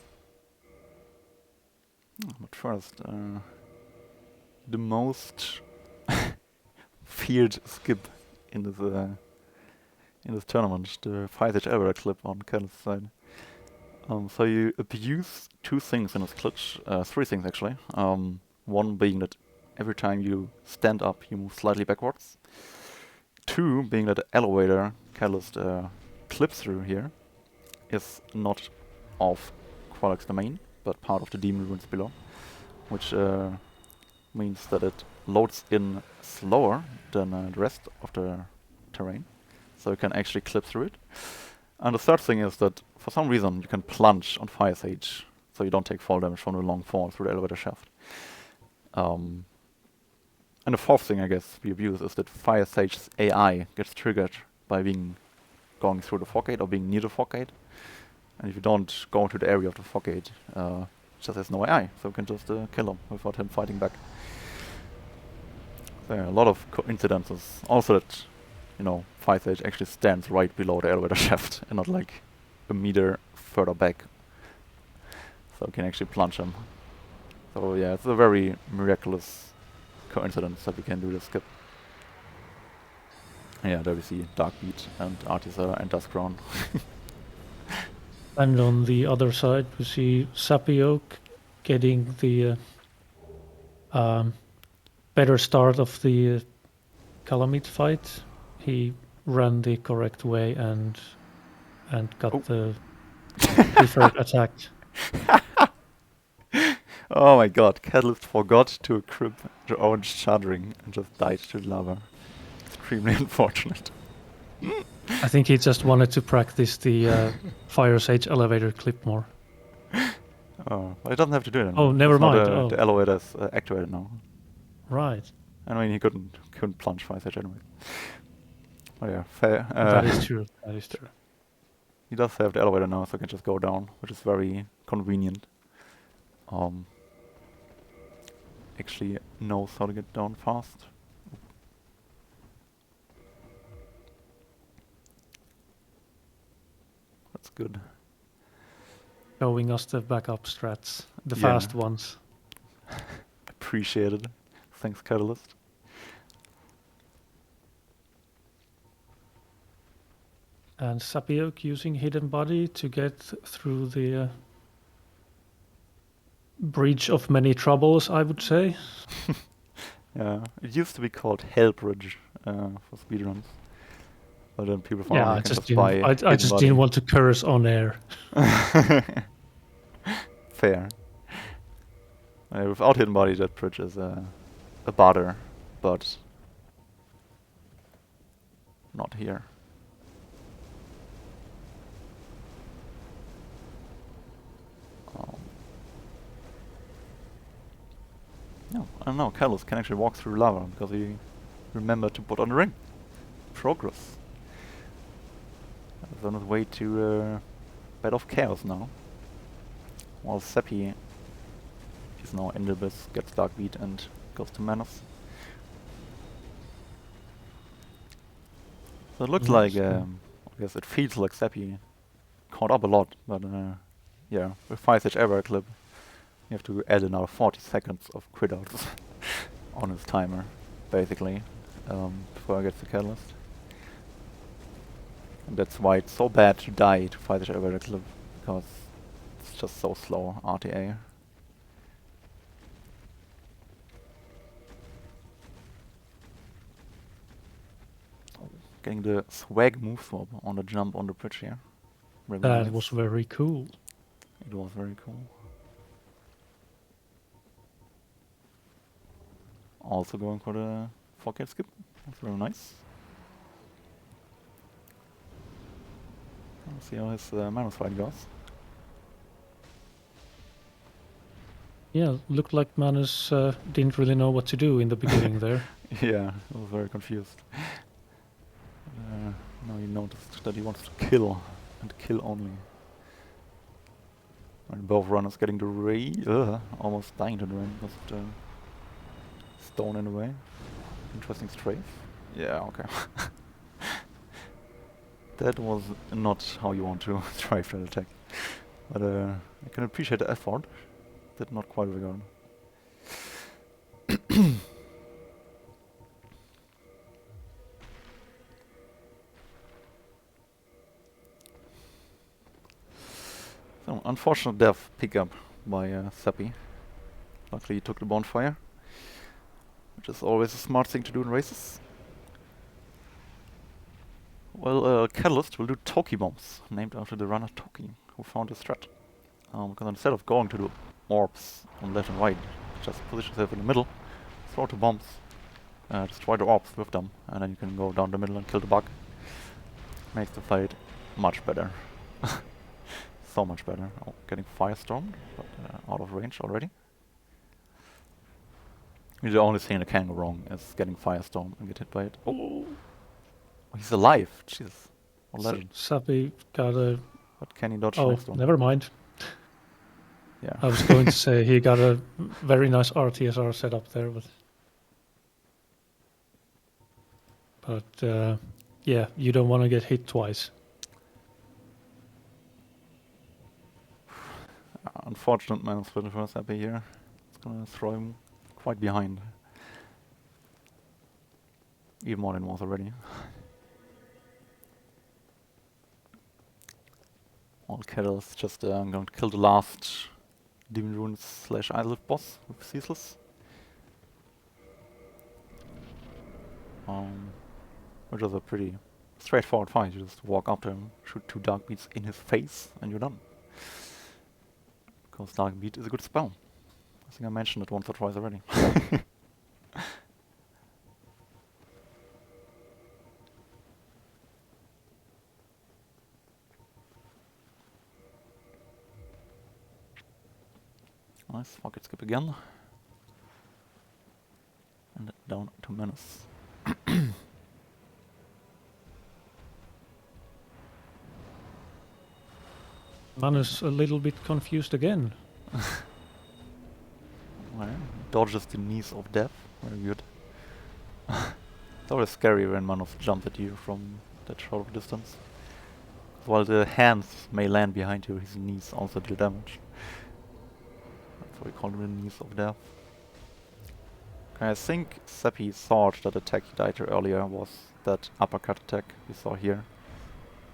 But first, the most feared skip in this in this tournament, the 5H elevator clip on Catalyst's side. So you abuse two things in this glitch, three things actually. One being that every time you stand up, you move slightly backwards. Two being that the elevator Catalystz clips through here is not of Qualix's domain, but part of the demon ruins below, which means that it loads in slower than the rest of the terrain, so you can actually clip through it. And the third thing is that for some reason you can plunge on Fire Sage, so you don't take fall damage from the long fall through the elevator shaft. And the fourth thing I guess we abuse is that Fire Sage's AI gets triggered by going through the fog gate or being near the fog gate. And if you don't go into the area of the fog gate, it just has no AI, so you can just kill him without him fighting back. There are a lot of coincidences. Also that, you know, Fire Sage actually stands right below the elevator shaft and not like a meter further back. So you can actually plunge him. So yeah, it's a very miraculous coincidence that we can do this skip. Yeah, there we see Darkbeat and Artiser and Duskcrown. And on the other side, we see SappyOak getting the better start of the Calamite fight. He ran the correct way and got the preferred attack. Oh my god, Catalystz forgot to equip the orange charging and just died to lava. Extremely unfortunate. I think he just wanted to practice the Fire Sage elevator clip more. Oh, well, he doesn't have to do it anymore. Oh, never It's not mind. the elevator's activated now. Right. I mean, he couldn't plunge Fire Sage anyway. Oh yeah, fair. That is true. That is true. He does have the elevator now, so he can just go down, which is very convenient. Actually knows how to get down fast. That's good. Showing us the backup strats, the Yeah. fast ones. Appreciated. Thanks, Catalystz. And SappyOak using Hidden Body to get through the breach of many troubles, I would say. Yeah, it used to be called Hell Bridge for speedruns. But then people found Yeah, you I can just just didn't. buy I Hidden just Body. didn't want to curse on air. Fair. Without Hidden Body, that bridge is a bother, but not here. No, I don't know. Catalystz can actually walk through lava because he remembered to put on the ring. Progress. He's on his way to Bed of Chaos now. While Sappy is now in the abyss, gets Darkbeat and goes to Menace. So it looks like, I guess it feels like Sappy caught up a lot, but yeah, with 5H ever clip, you have to add another 40 seconds of quit outs on his timer, basically, before I get to Catalystz. And that's why it's so bad to die to 5H ever clip, because it's just so slow, RTA. Getting the swag move swap on the jump on the bridge here. Really That nice. was very cool. It was very cool. Also going for the 4K skip. That's very nice. Let's see how his Manus fight goes. Yeah, looked like Manus didn't really know what to do in the beginning there. Yeah, I was very confused. Now he noticed that he wants to kill, and kill only. And both runners getting the ray, almost dying to the rain because of the stone in the way. Interesting strafe. Yeah, okay. That was not how you want to strafe that attack. But I can appreciate the effort. Did not quite work out. unfortunate death pickup by Sappy. Luckily he took the bonfire, which is always a smart thing to do in races. Well, Catalystz will do Toki bombs, named after the runner Toki, who found this threat. Because instead of going to the orbs on left and right, just position yourself in the middle, throw two bombs, destroy the orbs with them, and then you can go down the middle and kill the bug. Makes the fight much better. So much better. Oh, getting firestormed, but out of range already. The only thing that can go wrong is getting firestormed and get hit by it. Oh, he's alive. Jesus, what legend. Sappy got a... But can he dodge Oh, next one? never mind. Yeah. I was going to say he got a very nice RTSR set up there, but yeah, you don't want to get hit twice. Unfortunate man split for Sappy here. It's gonna throw him quite behind. Even more than was already. All Catalystz just going to kill the last Demon Runes / Idle boss with Ceaseless. Which is a pretty straightforward fight. You just walk up to him, shoot 2 Dark Beats in his face, and you're done. Because Dark Beat is a good spell. I think I mentioned it once or twice already. Nice, pocket skip again. And down to Menace. Manus a little bit confused again. Well, dodges the knees of death. Very good. It's always scary when Manus jumps at you from that short of distance. While the hands may land behind you, his knees also do damage. That's why we call them the knees of death. Okay, I think Sappy thought that attack he died to earlier was that uppercut attack we saw here.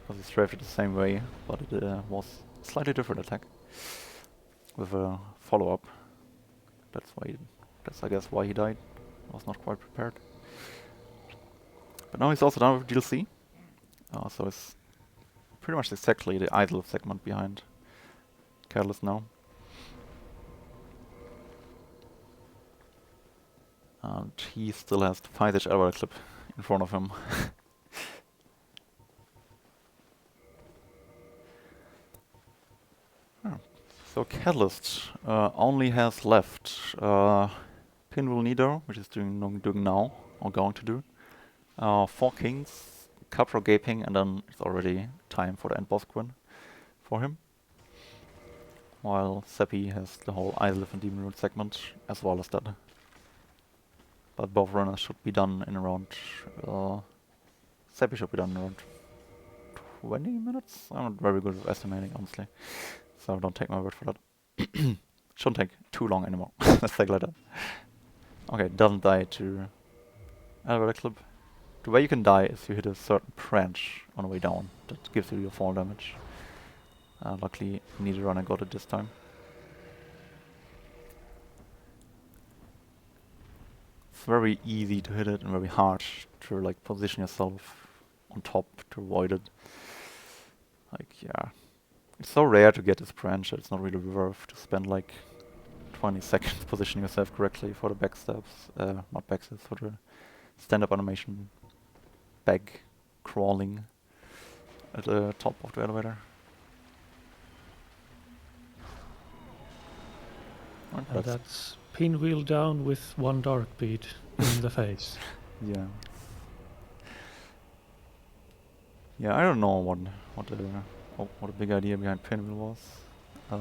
Because he strafed it the same way, but it was a slightly different attack. With a follow-up. That's I guess why he died. Was not quite prepared. But now he's also done with DLC. So it's pretty much exactly the idle segment behind Catalystz now. And he still has the 5-inch elevator clip in front of him. So Catalystz only has left Pinwheel Nido, which is doing now, or going to do. 4 Kings, Capro Gaping, and then it's already time for the end boss Quinn for him. While Sappy has the whole Idle and Demon Rune segment, as well as that. But both runners should be done in around... Sappy should be done in around 20 minutes? I'm not very good at estimating, honestly. So don't take my word for that. Shouldn't take too long anymore. Let's take it like that. Okay, doesn't die to elevator clip. The way you can die is you hit a certain branch on the way down. That gives you your fall damage. Luckily, neither runner got it this time. It's very easy to hit it and very hard to like position yourself on top to avoid it. Like, yeah. It's so rare to get this branch that it's not really worth to spend like 20 seconds positioning yourself correctly for the backstabs. Not backstabs, for the stand-up animation. Back crawling at the top of the elevator. And that's Pinwheel down with 1 Dark Beat in the face. Yeah. Yeah, I don't know what the big idea behind Pinwheel was. I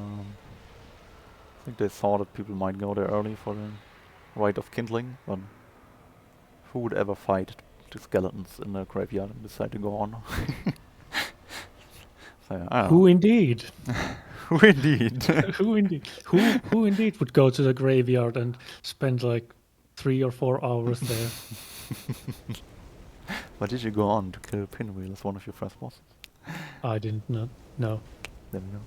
think they thought that people might go there early for the rite of kindling, but who would ever fight the skeletons in the graveyard and decide to go on? So, yeah, I don't Who know. indeed? Who indeed? Who indeed? Who indeed would go to the graveyard and spend like 3 or 4 hours there? Why did you go on to kill Pinwheel as one of your first bosses? I didn't know. No. There we go.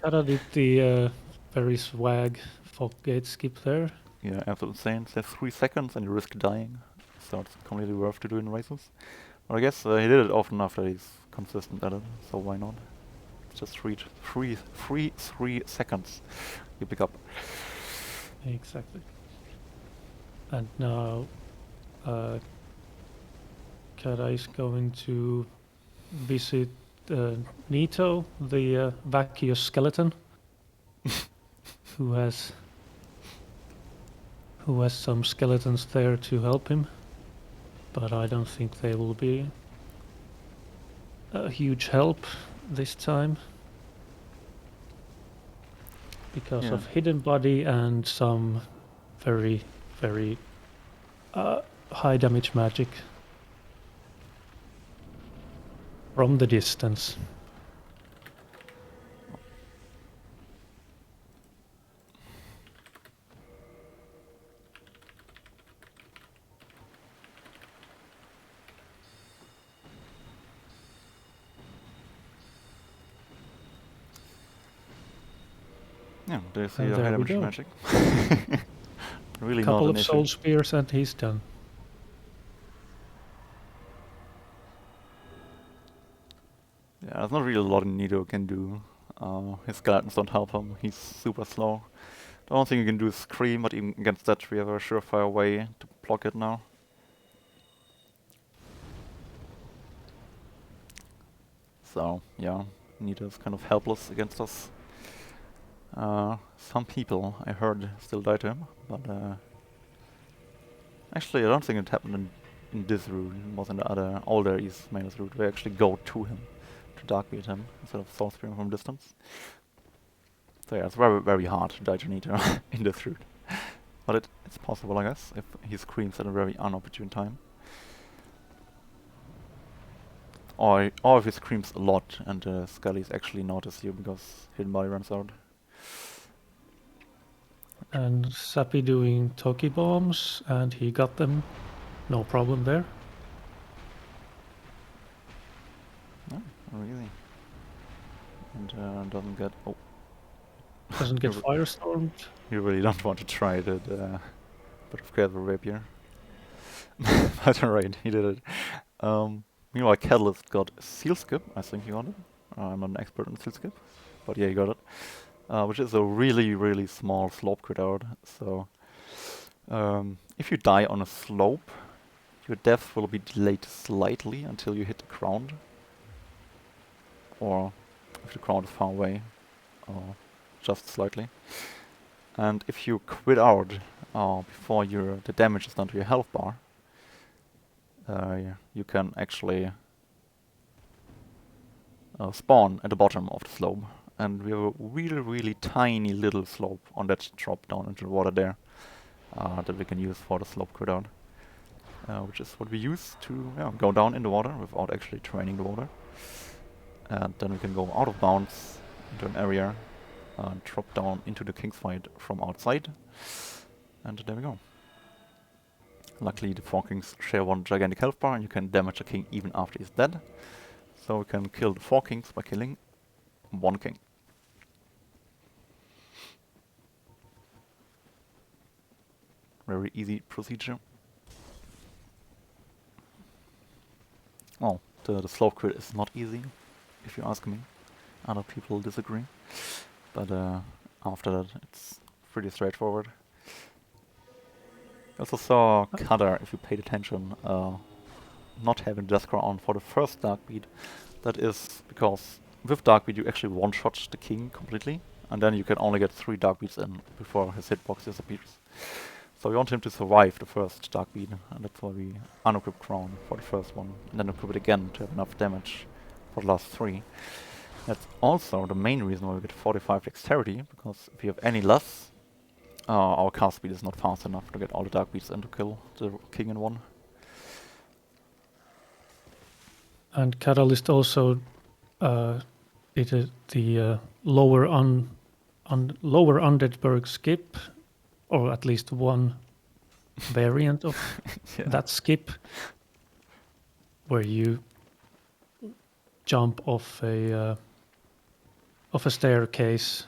Kata did the very swag fog gate skip there. Yeah, absolute insane. There's 3 seconds and you risk dying. So it's completely worth to do in races. But I guess he did it often after he's consistent at it, so why not? It's just 3 seconds you pick up. Exactly. And now Kata is going to visit Nito, the vacuous skeleton, who has some skeletons there to help him, but I don't think they will be a huge help this time because of hidden body and some very high damage magic from the distance. Yeah, do you see And the high there we damage go. magic? Really Couple not of an soul issue. spears and he's done. Yeah, there's not really a lot Nido can do. His skeletons don't help him. He's super slow. The only thing you can do is scream, but even against that we have a surefire way to block it now. So, yeah, Nido's kind of helpless against us. Some people, I heard, still die to him, but actually I don't think it happened in this route. It was in the other older East Manus route. We actually go to him, to dark beat him, instead of soul spearing from distance. So yeah, it's very hard to die to Nido in this route. But it's possible, I guess, if he screams at a very unopportune time. Or if he screams a lot and Scullies actually notice you because hidden body runs out. And Sappy doing Toki bombs, and he got them. No problem there. No, very easy. And doesn't get... Oh. Doesn't get firestormed. You really don't want to try it at but of course the rapier. But alright, he did it. Meanwhile, Catalystz got seal skip. I think he got it. I'm not an expert on seal skip, but yeah, he got it. Which is a really small slope crit out. So if you die on a slope, your death will be delayed slightly until you hit the ground, or if the ground is far away, or just slightly. And if you quit out before the damage is done to your health bar, you can actually spawn at the bottom of the slope. And we have a really tiny little slope on that drop down into the water there that we can use for the slope quit out. Which is what we use to go down in the water without actually draining the water. And then we can go out of bounds into an area, drop down into the King's Fight from outside, and there we go. Luckily the 4 kings share one gigantic health bar and you can damage a king even after he's dead. So we can kill the 4 kings by killing 1 king. Very easy procedure. Oh, the slope crit is not easy, if you ask me. Other people disagree. But after that it's pretty straightforward. I also saw Kadar, if you paid attention, not having Deathcrow on for the first Dark Beat. That is because with Dark Beat you actually one-shot the king completely, and then you can only get 3 Dark Beats in before his hitbox disappears. So we want him to survive the first Dark Beat, and that's why we unequip Crown for the first one, and then equip it again to have enough damage for the last 3. That's also the main reason why we get 45 dexterity, because if you have any less, our cast speed is not fast enough to get all the Dark Beats in to kill the king in one. And Catalystz also did the lower Undeadburg skip, or at least one variant of that skip, where you jump off a of a staircase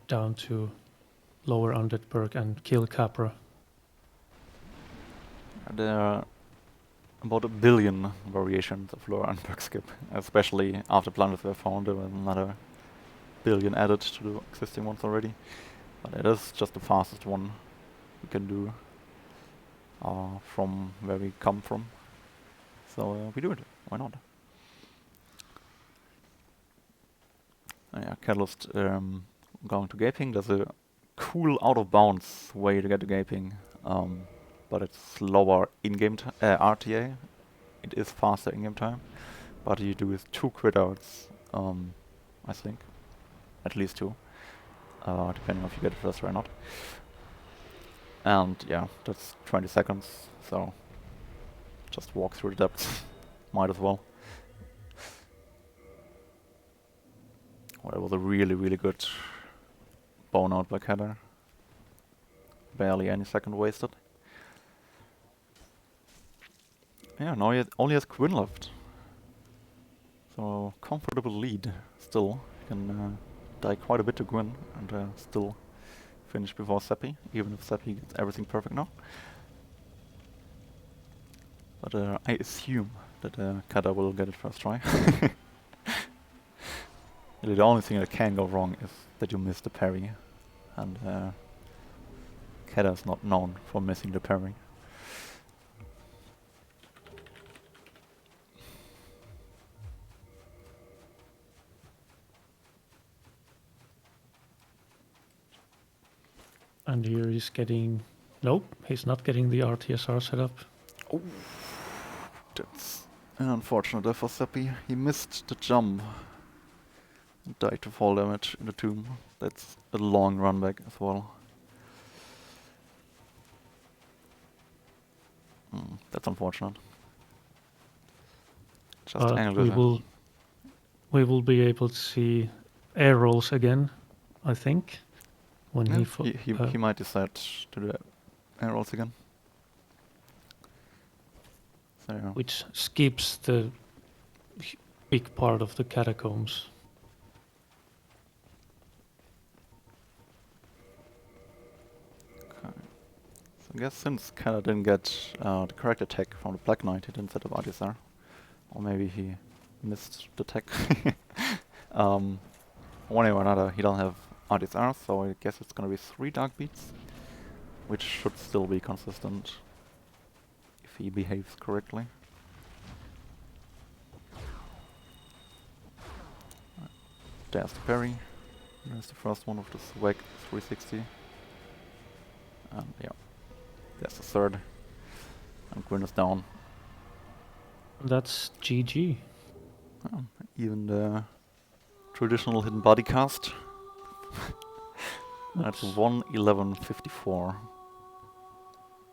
down to lower Undead and kill Capra. There are about 1 billion variations of lower Unberg skip, especially after planters were found. There was another billion added to the existing ones already. But it is just the fastest one we can do from where we come from. So we do it. Why not? Yeah, Catalystz going to gaping. There's a cool out of bounds way to get to gaping, but it's slower in-game RTA. It is faster in-game time, but you do with 2 crit outs, I think, at least 2, depending if you get it first or not. And yeah, that's 20 seconds, so just walk through the depths. Might as well. Well, that was a really, really good bone out by Heather. Barely any second wasted. Yeah, now he only has Quinn left. So, comfortable lead still. He can die quite a bit to Gwyn and still finish before Sappy, even if Sappy gets everything perfect now. But I assume that Kata will get it first try. Really, the only thing that can go wrong is that you miss the parry, and Kata is not known for missing the parry. And here he's getting... Nope, he's not getting the RTSR set up. Oh, that's unfortunate for Sappy. He missed the jump. Died to fall damage in the tomb. That's a long run back as well. That's unfortunate. Just angle we will be able to see air rolls again, I think. When yeah, he might decide to do air rolls again. So, yeah. Which skips the big part of the catacombs. I guess since Kata didn't get the correct attack from the Black Knight, he didn't set up RTSR. Or maybe he missed the attack. One way or another, he don't have RTSR, so I guess it's gonna be 3 Dark Beats, which should still be consistent if he behaves correctly. There's the parry. There's the first one of the swag 360. And yeah. There's the third. And Gwyn is down. That's GG. Even the traditional hidden body cast. That's 1:11:54.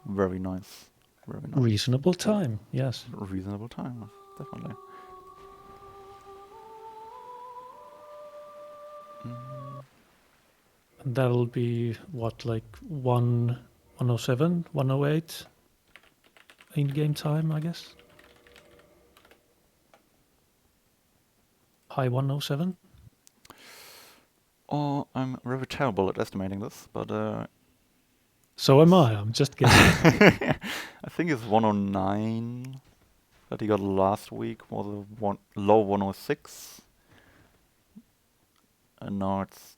Very nice. Very nice. Reasonable time, yes. Reasonable time, definitely. And that'll be what, like 1:07, 1:08 in-game time, I guess. High 1:07. Oh, I'm very terrible at estimating this, but So am I. I'm just guessing. I think it's 109 that he got last week was a low 106. And now it's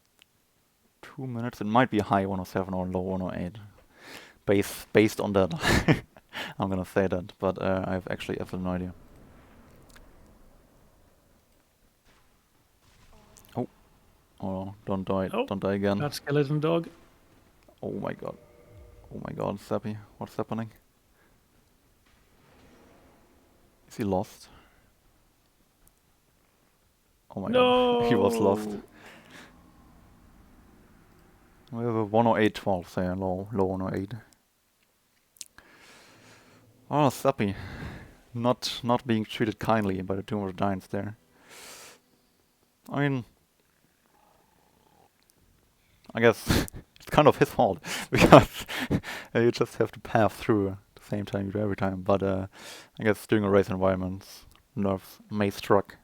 2 minutes. It might be a high 107 or low 108. Based on that. I'm gonna say that, but I have actually absolutely no idea. Oh, don't die! Oh, don't die again! that skeleton dog. Oh my god! Oh my god, Sappy, what's happening? Is he lost? Oh my god, he was lost. We have a 108.12, say low 108. Oh, Sappy, not being treated kindly by the Tomb of the Giants there. I mean, I guess it's kind of his fault because you just have to pass through at the same time you do every time. But I guess during a race environment, nerves may struck,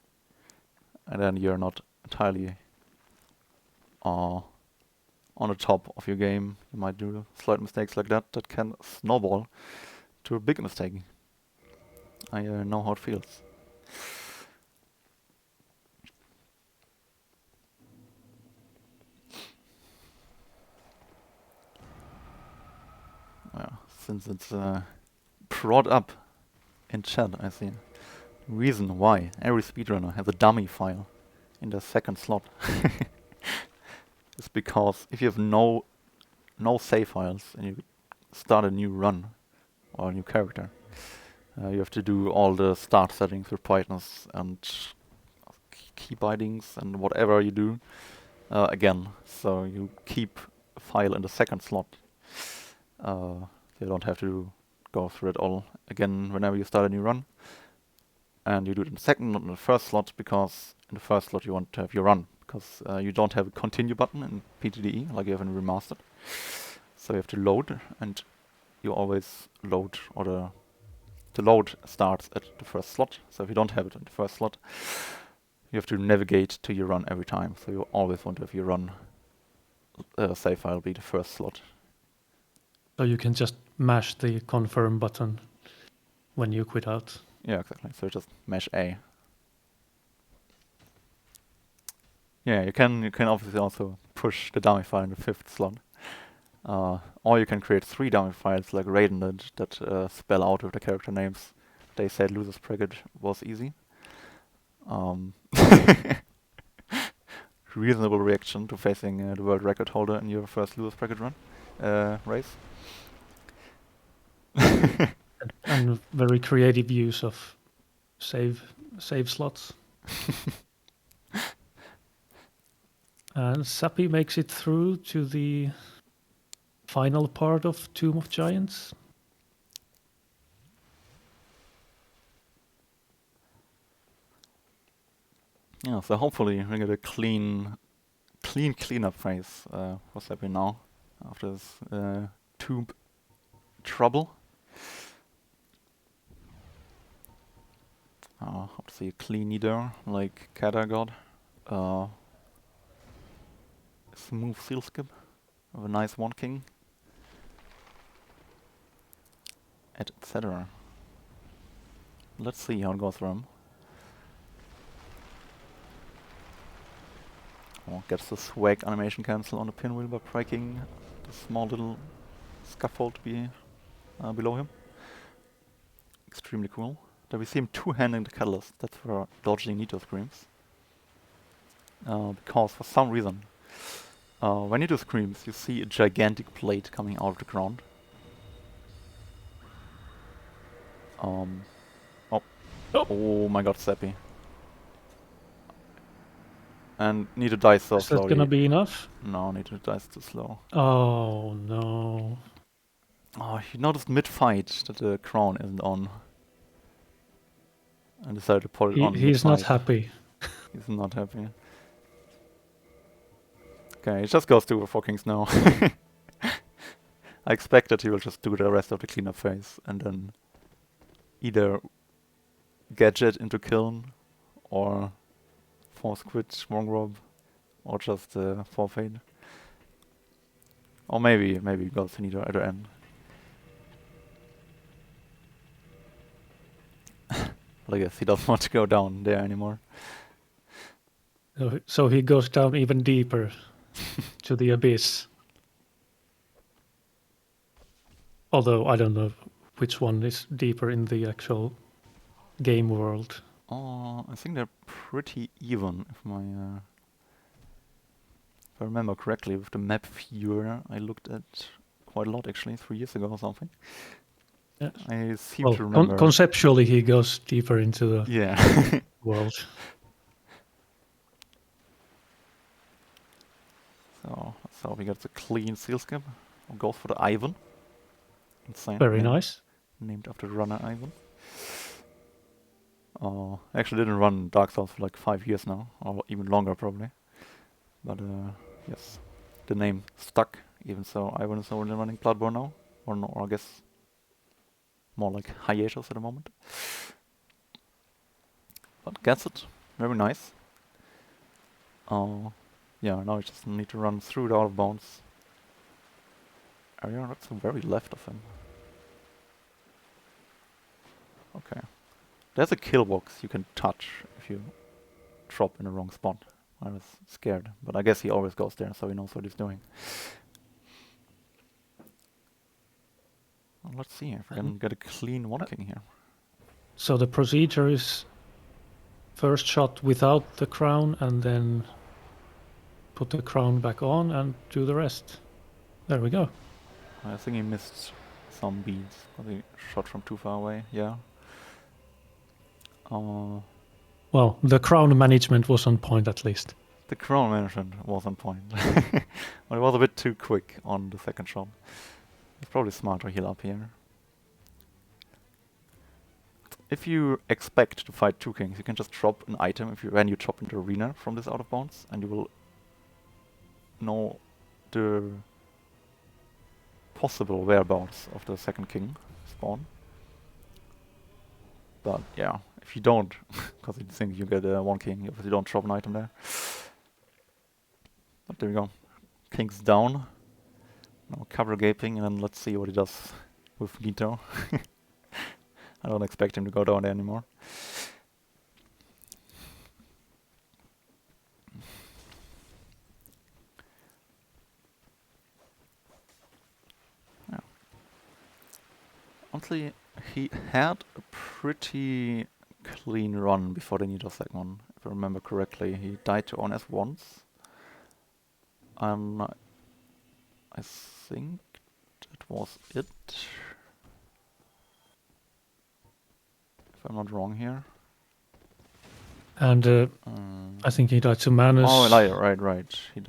and then you're not entirely on the top of your game, you might do slight mistakes like that that can snowball to a big mistake. I know how it feels. Since it's brought up in chat, I see. Reason why every speedrunner has a dummy file in the second slot is because if you have no save files and you start a new run or a new character, you have to do all the start settings with brightness and key bindings and whatever you do again. So you keep a file in the second slot. You don't have to go through it all again whenever you start a new run. And you do it in the second, not in the first slot, because in the first slot you want to have your run, because you don't have a continue button in PTDE like you have in Remastered. So you have to load, and you always load, or the load starts at the first slot. So if you don't have it in the first slot, you have to navigate to your run every time. So you always want to have your run save file be the first slot. So you can just mash the confirm button when you quit out. Yeah, exactly. So just mash A. Yeah, you can obviously also push the dummy file in the fifth slot. Or you can create 3 dummy files like Raiden did that spell out with the character names. They said losers bracket was easy. Reasonable reaction to facing the world record holder in your first losers bracket run race. And very creative use of save slots. And Sappy makes it through to the final part of Tomb of Giants. Yeah, so hopefully we get a cleanup phase for Sappy now after this tomb trouble. Hope to see a clean leader like Kata got. Smooth seal skip with a nice one king, etc. Let's see how it goes for him. Oh, gets the swag animation cancel on the pinwheel by breaking the small little scaffold below him. Extremely cool. Then we see him two-handing the Catalystz. That's for dodging Nito screams. Because for some reason, when Nito screams, you see a gigantic blade coming out of the ground. Oh my god, Sappy. And Nito dies so slowly. Is that gonna be enough? No, Nito dies too slow. Oh no. Oh, he noticed mid-fight that the crown isn't on. And decided to put it on. He's not happy. He's not happy. Okay, it just goes to Four Kings now. I expect that he will just do the rest of the cleanup phase and then either gadget into Kiln or force quit Mongrob or just forfeit. Or maybe he goes to Nito at the end. But I guess he doesn't want to go down there anymore. So he goes down even deeper to the abyss. Although I don't know which one is deeper in the actual game world. I think they're pretty even, if I remember correctly. With the map viewer, I looked at quite a lot actually, 3 years ago or something. Yeah. I seem to remember. Conceptually, he goes deeper into the world. So we got the clean seal skip. We'll go for the Ivan. Insane. Very nice. Named after the runner Ivan. I actually didn't run Dark Souls for like 5 years now, or even longer probably. But yes, the name stuck. Even so, Ivan is only running Bloodborne now, or no, or I guess more like hiatus at the moment. But gets it. Very nice. Yeah, now I just need to run through the out of bounds area. That's the very left of him. Okay. There's a kill box you can touch if you drop in the wrong spot. I was scared, but I guess he always goes there, so he knows what he's doing. Well, let's see if we can get a clean one king here. So the procedure is first shot without the crown and then put the crown back on and do the rest. There we go. I think he missed some beads because he shot from too far away. Yeah. Well, the crown management was on point at least. The crown management was on point. But it was a bit too quick on the second shot. It's probably smart to heal up here. If you expect to fight two kings, you can just drop an item when you drop into arena from this out of bounds, and you will know the possible whereabouts of the second king spawn. But yeah, if you don't, because you think you get one king, you obviously don't drop an item there. But there we go. King's down. Now cover gaping, and then let's see what he does with Nito. I don't expect him to go down there anymore. Yeah. Honestly, he had a pretty clean run before the Nito second one, if I remember correctly. He died to ONS once. I think that was it. If I'm not wrong here. And I think he died to Manus. Oh, right. He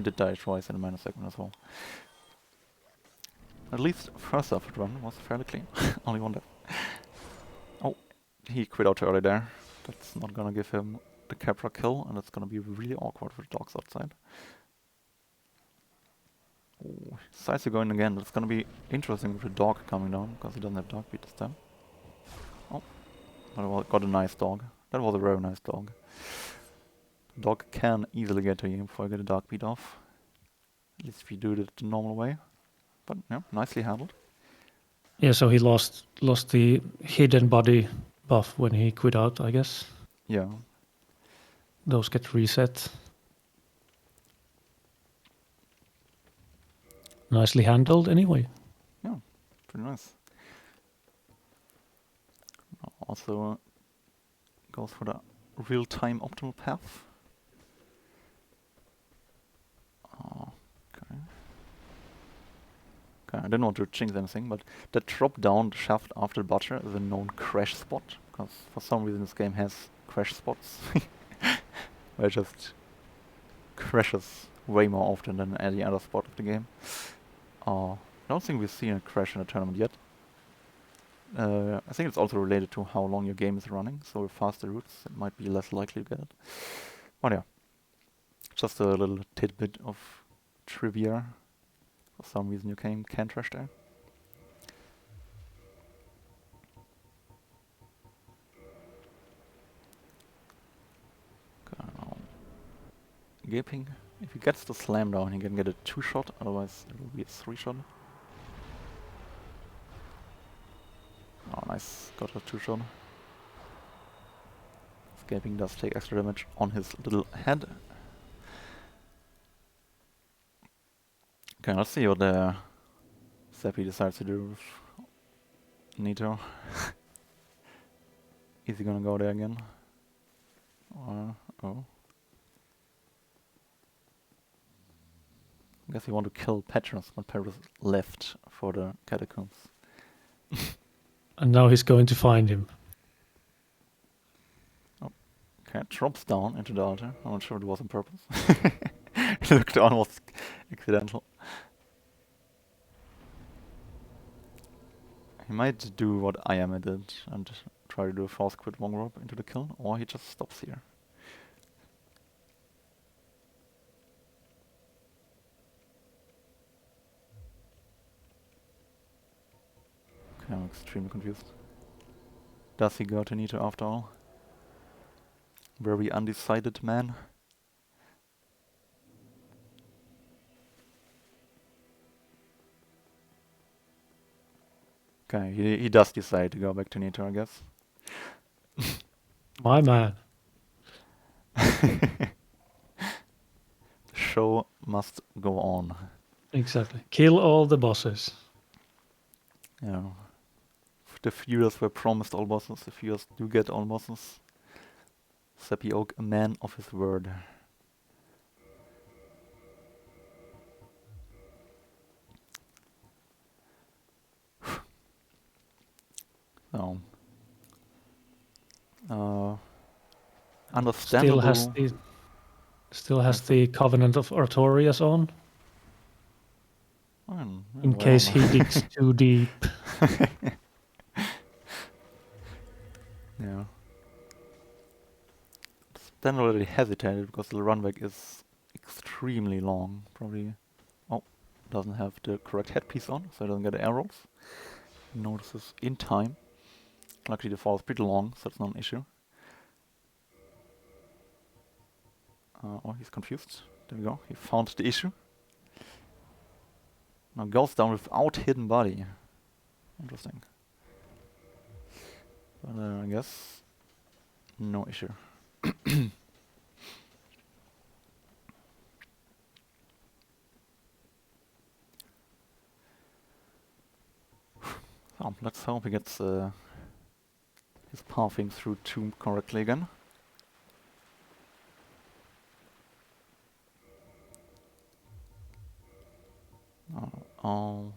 did die twice in the Manus segment as well. At least first effort run was fairly clean. Only one death. Oh, he quit out early there. That's not gonna give him the Capra kill, and it's gonna be really awkward for the dogs outside. Oh, he decides to go in again. That's gonna be interesting with the dog coming down, because he doesn't have dog beat this time. Oh, but got a nice dog. That was a very nice dog. The dog can easily get to you before I get a dog beat off. At least if you do it the normal way. But yeah, nicely handled. Yeah, so he lost the hidden body buff when he quit out, I guess. Yeah. Those get reset. Nicely handled anyway. Yeah, pretty nice. Also goes for the real-time optimal path. Okay. Okay, I didn't want to jinx anything, but that drop down the shaft after the butcher is a known crash spot, because for some reason this game has crash spots. Where it just crashes way more often than any other spot of the game. I don't think we've seen a crash in a tournament yet. I think it's also related to how long your game is running, so with faster routes it might be less likely to get it. But yeah, just a little tidbit of trivia. For some reason you can't crash there. Okay, now gaping. If he gets the slam down, he can get a 2-shot, otherwise it will be a 3-shot. Oh, nice. Got a 2-shot. Escaping does take extra damage on his little head. Okay, let's see what Sappy decides to do with Nito. Is he gonna go there again? Oh. I guess he want to kill Petrus, but Petrus left for the catacombs. And now he's going to find him. Okay, drops down into the altar. I'm not sure it was on purpose. It looked almost accidental. He might do what Ayame did and try to do a false quit long rope into the kill, or he just stops here. Okay, I'm extremely confused. Does he go to Nito after all? Very undecided man. Okay, he does decide to go back to Nito, I guess. My man. The show must go on. Exactly. Kill all the bosses. Yeah. The viewers were promised all bosses. The viewers do get all bosses. SappyOak, a man of his word. So, understandable. Still has the Covenant of Artorias on, in case he digs too deep. Yeah. Then already hesitated because the run back is extremely long. Probably, oh, doesn't have the correct headpiece on, so it doesn't get arrows. Notices in time. Luckily the fall is pretty long, so it's not an issue. Oh, he's confused. There we go. He found the issue. Now goes down without hidden body. Interesting. But I guess no issue. So let's hope he gets his pathing through tomb correctly again. Oh.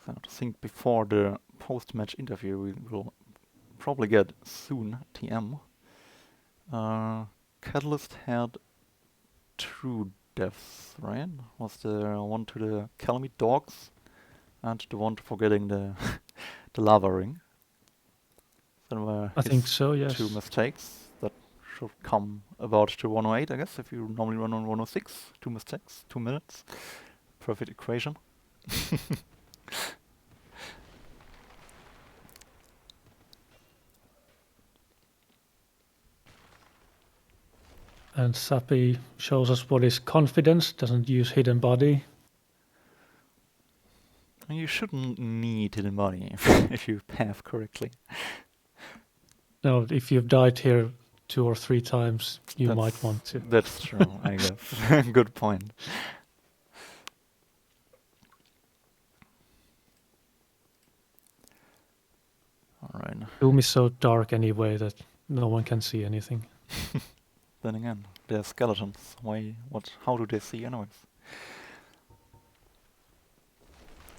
So I think before the post-match interview we will probably get soon TM. Catalystz had 2 deaths, right? Was the one to the Calamite dogs and the one for getting the the lava ring. There were I think so, yes. 2 mistakes that should come about to 108, I guess, if you normally run on 106. 2 mistakes, 2 minutes. Perfect equation. And Sappy shows us what is confidence, doesn't use hidden body. You shouldn't need hidden body if you path correctly. No, if you've died here 2 or 3 times, you might want to. That's true, I guess. Good point. Alright. Doom is so dark anyway that no one can see anything. Then again, they're skeletons. How do they see anyways?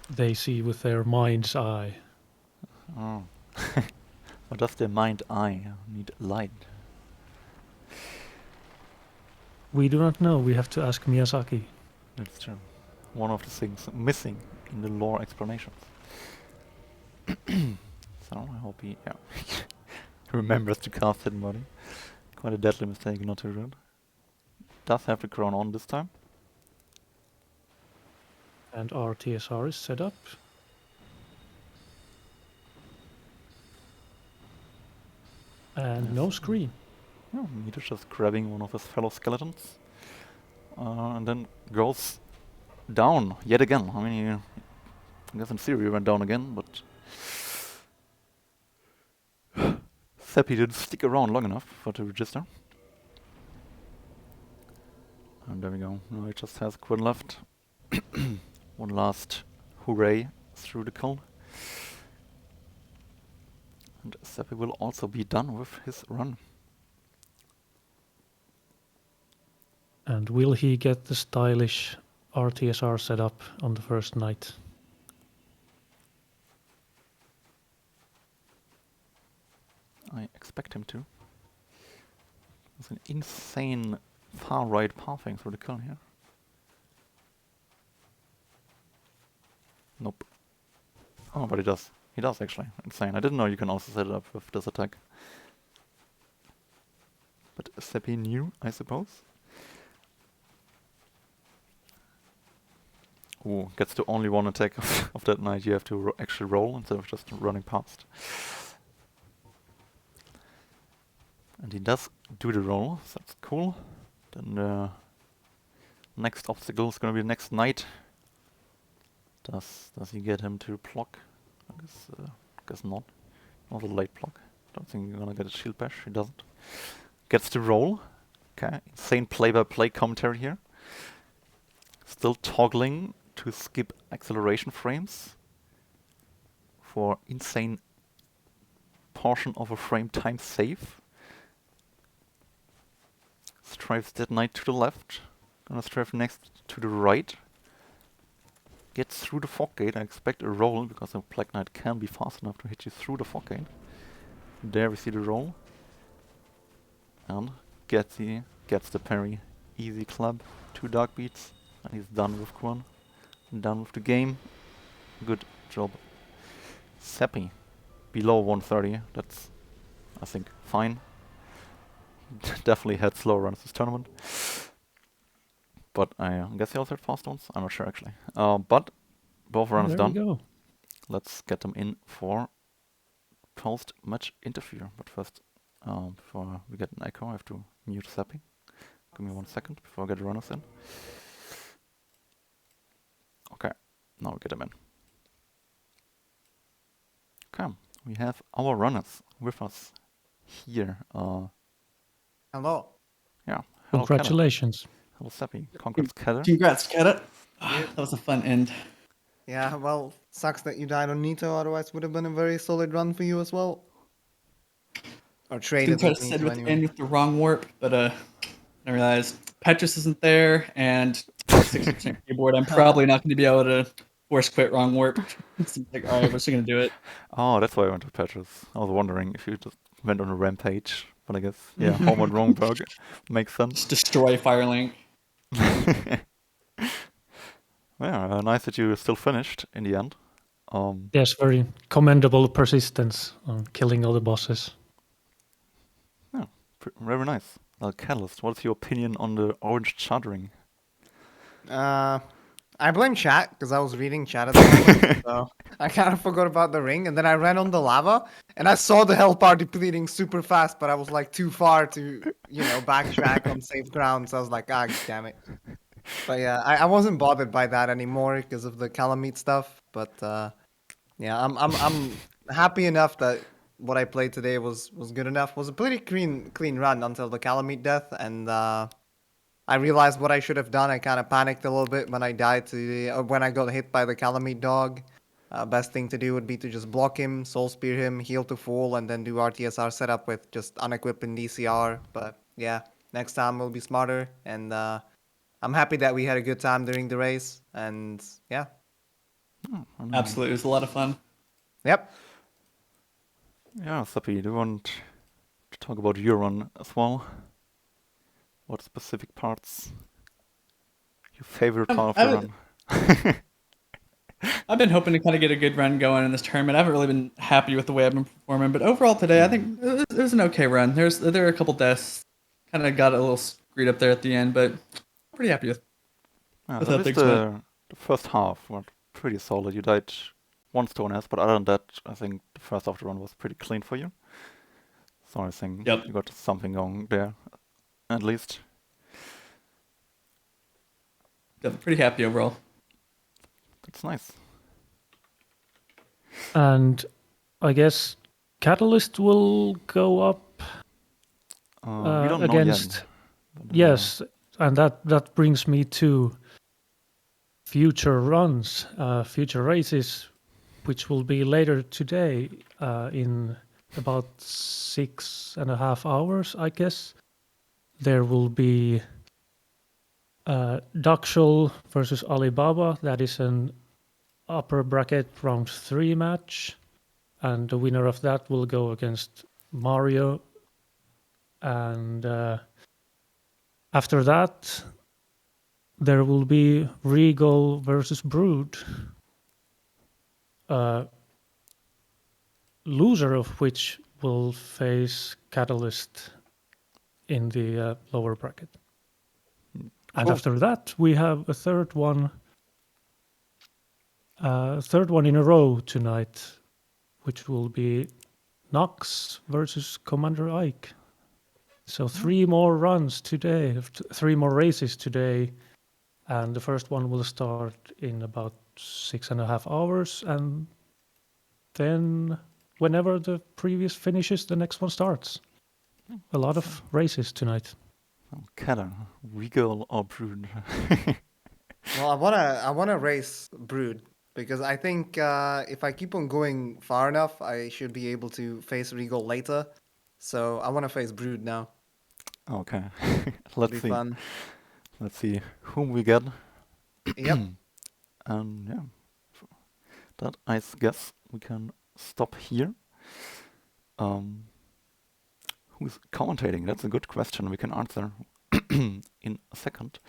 They see with their mind's eye. Oh. Or does their mind eye need light? We do not know, we have to ask Miyazaki. That's true. One of the things missing in the lore explanations. So I hope he remembers to cast hidden body. Quite a deadly mistake not to do it. Does have the crown on this time. And our TSR is set up. And no screen. Oh, Mito's just grabbing one of his fellow skeletons. And then goes down yet again. I mean, I guess in theory he went down again, but Sappy didn't stick around long enough for the register. And there we go. Now he just has Quinn left. One last hooray through the cull. And Sappy will also be done with his run. And will he get the stylish RTSR set up on the first night? I expect him to. There's an insane far right pathing through the cull here. Nope. Oh, but he does. He does actually. Insane. I didn't know you can also set it up with this attack. But Sappy knew, I suppose. Ooh, gets to only one attack of that night. You have to actually roll instead of just running past. And he does do the roll, so that's cool. Then next obstacle is gonna be next knight. Does he get him to block? Guess not. Not a late block. Don't think you're gonna get a shield bash. He doesn't. Gets to roll. Okay, insane play-by-play commentary here. Still toggling to skip acceleration frames for insane portion of a frame time save. Strafes that knight to the left. Gonna strafe next to the right. Gets through the fog gate. I expect a roll because a black knight can be fast enough to hit you through the fog gate. There we see the roll. And gets the parry. Easy club. 2 dark beats. And he's done with Quan. Done with the game. Good job. Sappy. Below 130. That's, I think, fine. Definitely had slow runs this tournament. But I guess he also had fast ones. I'm not sure actually. But both runs There we done. go. Let's get them in for post-match interview. But first, before we get an echo, I have to mute Sappy. Give me 1 second before I get the runners in. Okay, now we get them in. Okay, we have our runners with us here. Hello. Yeah, hello, Congratulations. Hello, Sappy. Congrats, Keller. Congrats, Kata. That was a fun end. Yeah, well, sucks that you died on Nito, otherwise would have been a very solid run for you as well. Or Didn't traded try with to set Nito with the anyway. end with the wrong warp, but I realized Petrus isn't there, and 60% keyboard. I'm probably not going to be able to force quit wrong warp. It's like, all right, we're still going to do it. Oh, that's why I went to Petrus. I was wondering if you just went on a rampage. But I guess, yeah, home on Wrongberg makes sense. Just destroy Firelink. Yeah, nice that you still finished in the end. Yes, very commendable persistence on killing all the bosses. Yeah, very nice. Catalystz, what's your opinion on the orange chartering? I blame chat because I was reading chat at the moment, so I kind of forgot about the ring, and then I ran on the lava, and I saw the health bar depleting super fast, but I was like too far to, backtrack on safe ground, so I was like, damn it. But yeah, I wasn't bothered by that anymore because of the Calamite stuff, but yeah, I'm happy enough that what I played today was good enough. It was a pretty clean run until the Calamite death, and I realized what I should have done. I kind of panicked a little bit when I died when I got hit by the Calamite dog. Best thing to do would be to just block him, soul spear him, heal to full, and then do RTSR setup with just unequipping DCR. But yeah, next time we'll be smarter. And I'm happy that we had a good time during the race. And yeah. Absolutely, it was a lot of fun. Yep. Yeah, Sappy, do you want to talk about your run as well? What specific parts? Your favorite part of the run? I've been hoping to kind of get a good run going in this tournament. I haven't really been happy with the way I've been performing, but overall today, I think it was an okay run. There were a couple deaths, kind of got a little screwed up there at the end, but I'm pretty happy with Yeah, with at how least things went. the first half was pretty solid. You died 1 stone S, but other than that, I think the first half of the run was pretty clean for you. So I think Yep. you got something going there, at least. Yeah, pretty happy overall. That's nice. And I guess Catalystz will go up We don't against. know yet. But, Yes, and that brings me to future runs, future races, which will be later today in about 6.5 hours, I guess. There will be Dakshul versus Alibaba. That is an upper bracket round 3 match, and the winner of that will go against Mario. And after that, there will be Regal versus Brood. Loser of which will face Catalystz in the lower bracket. And Cool. after that, we have a third one in a row tonight, which will be Nox versus Commander Ike. So 3 more runs today, 3 more races today, and the first one will start in about 6.5 hours, and then whenever the previous finishes, the next one starts. A lot of races tonight. Keller, Regal or Brood? Well, I wanna race Brood because I think if I keep on going far enough, I should be able to face Regal later. So I wanna face Brood now. Okay, It'll let's be see. fun. Let's see whom we get. Yep. And yeah, that I guess we can stop here. Who's commentating? That's a good question. We can answer in a second.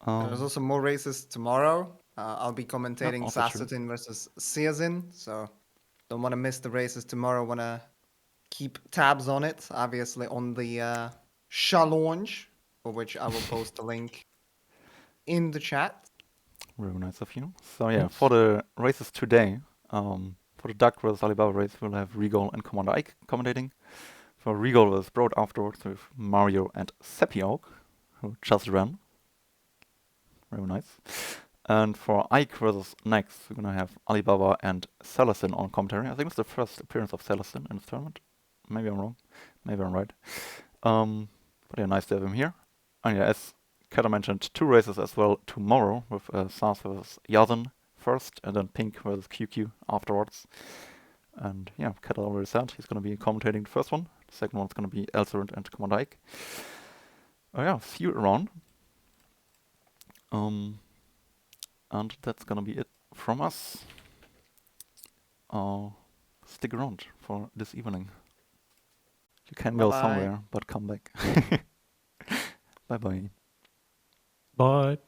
There's also more races tomorrow. I'll be commentating also true. Sasatin versus Seazin, so don't want to miss the races tomorrow. Want to keep tabs on it, obviously on the challenge, for which I will post a link in the chat. Very nice of you. So yeah, Yes. for the races today, for the Duck vs Alibaba race, we'll have Regal and Commander Ike commentating. For Regal was brought afterwards with Mario and SappyOak, who just ran. Very nice. And for Ike versus Next, we're gonna have Alibaba and Celestin on commentary. I think it's the first appearance of Celestin in this tournament. Maybe I'm wrong. Maybe I'm right. But yeah, nice to have him here. And yeah, as Kata mentioned, 2 races as well tomorrow with Sars versus Yazan first, and then Pink versus QQ afterwards. And yeah, Kata already said he's gonna be commentating the first one. The second one's gonna be Elserand and Commander Ike. Oh yeah, see you around. And that's gonna be it from us. Stick around for this evening. You can go Bye-bye. somewhere, but come back. Bye bye. Bye.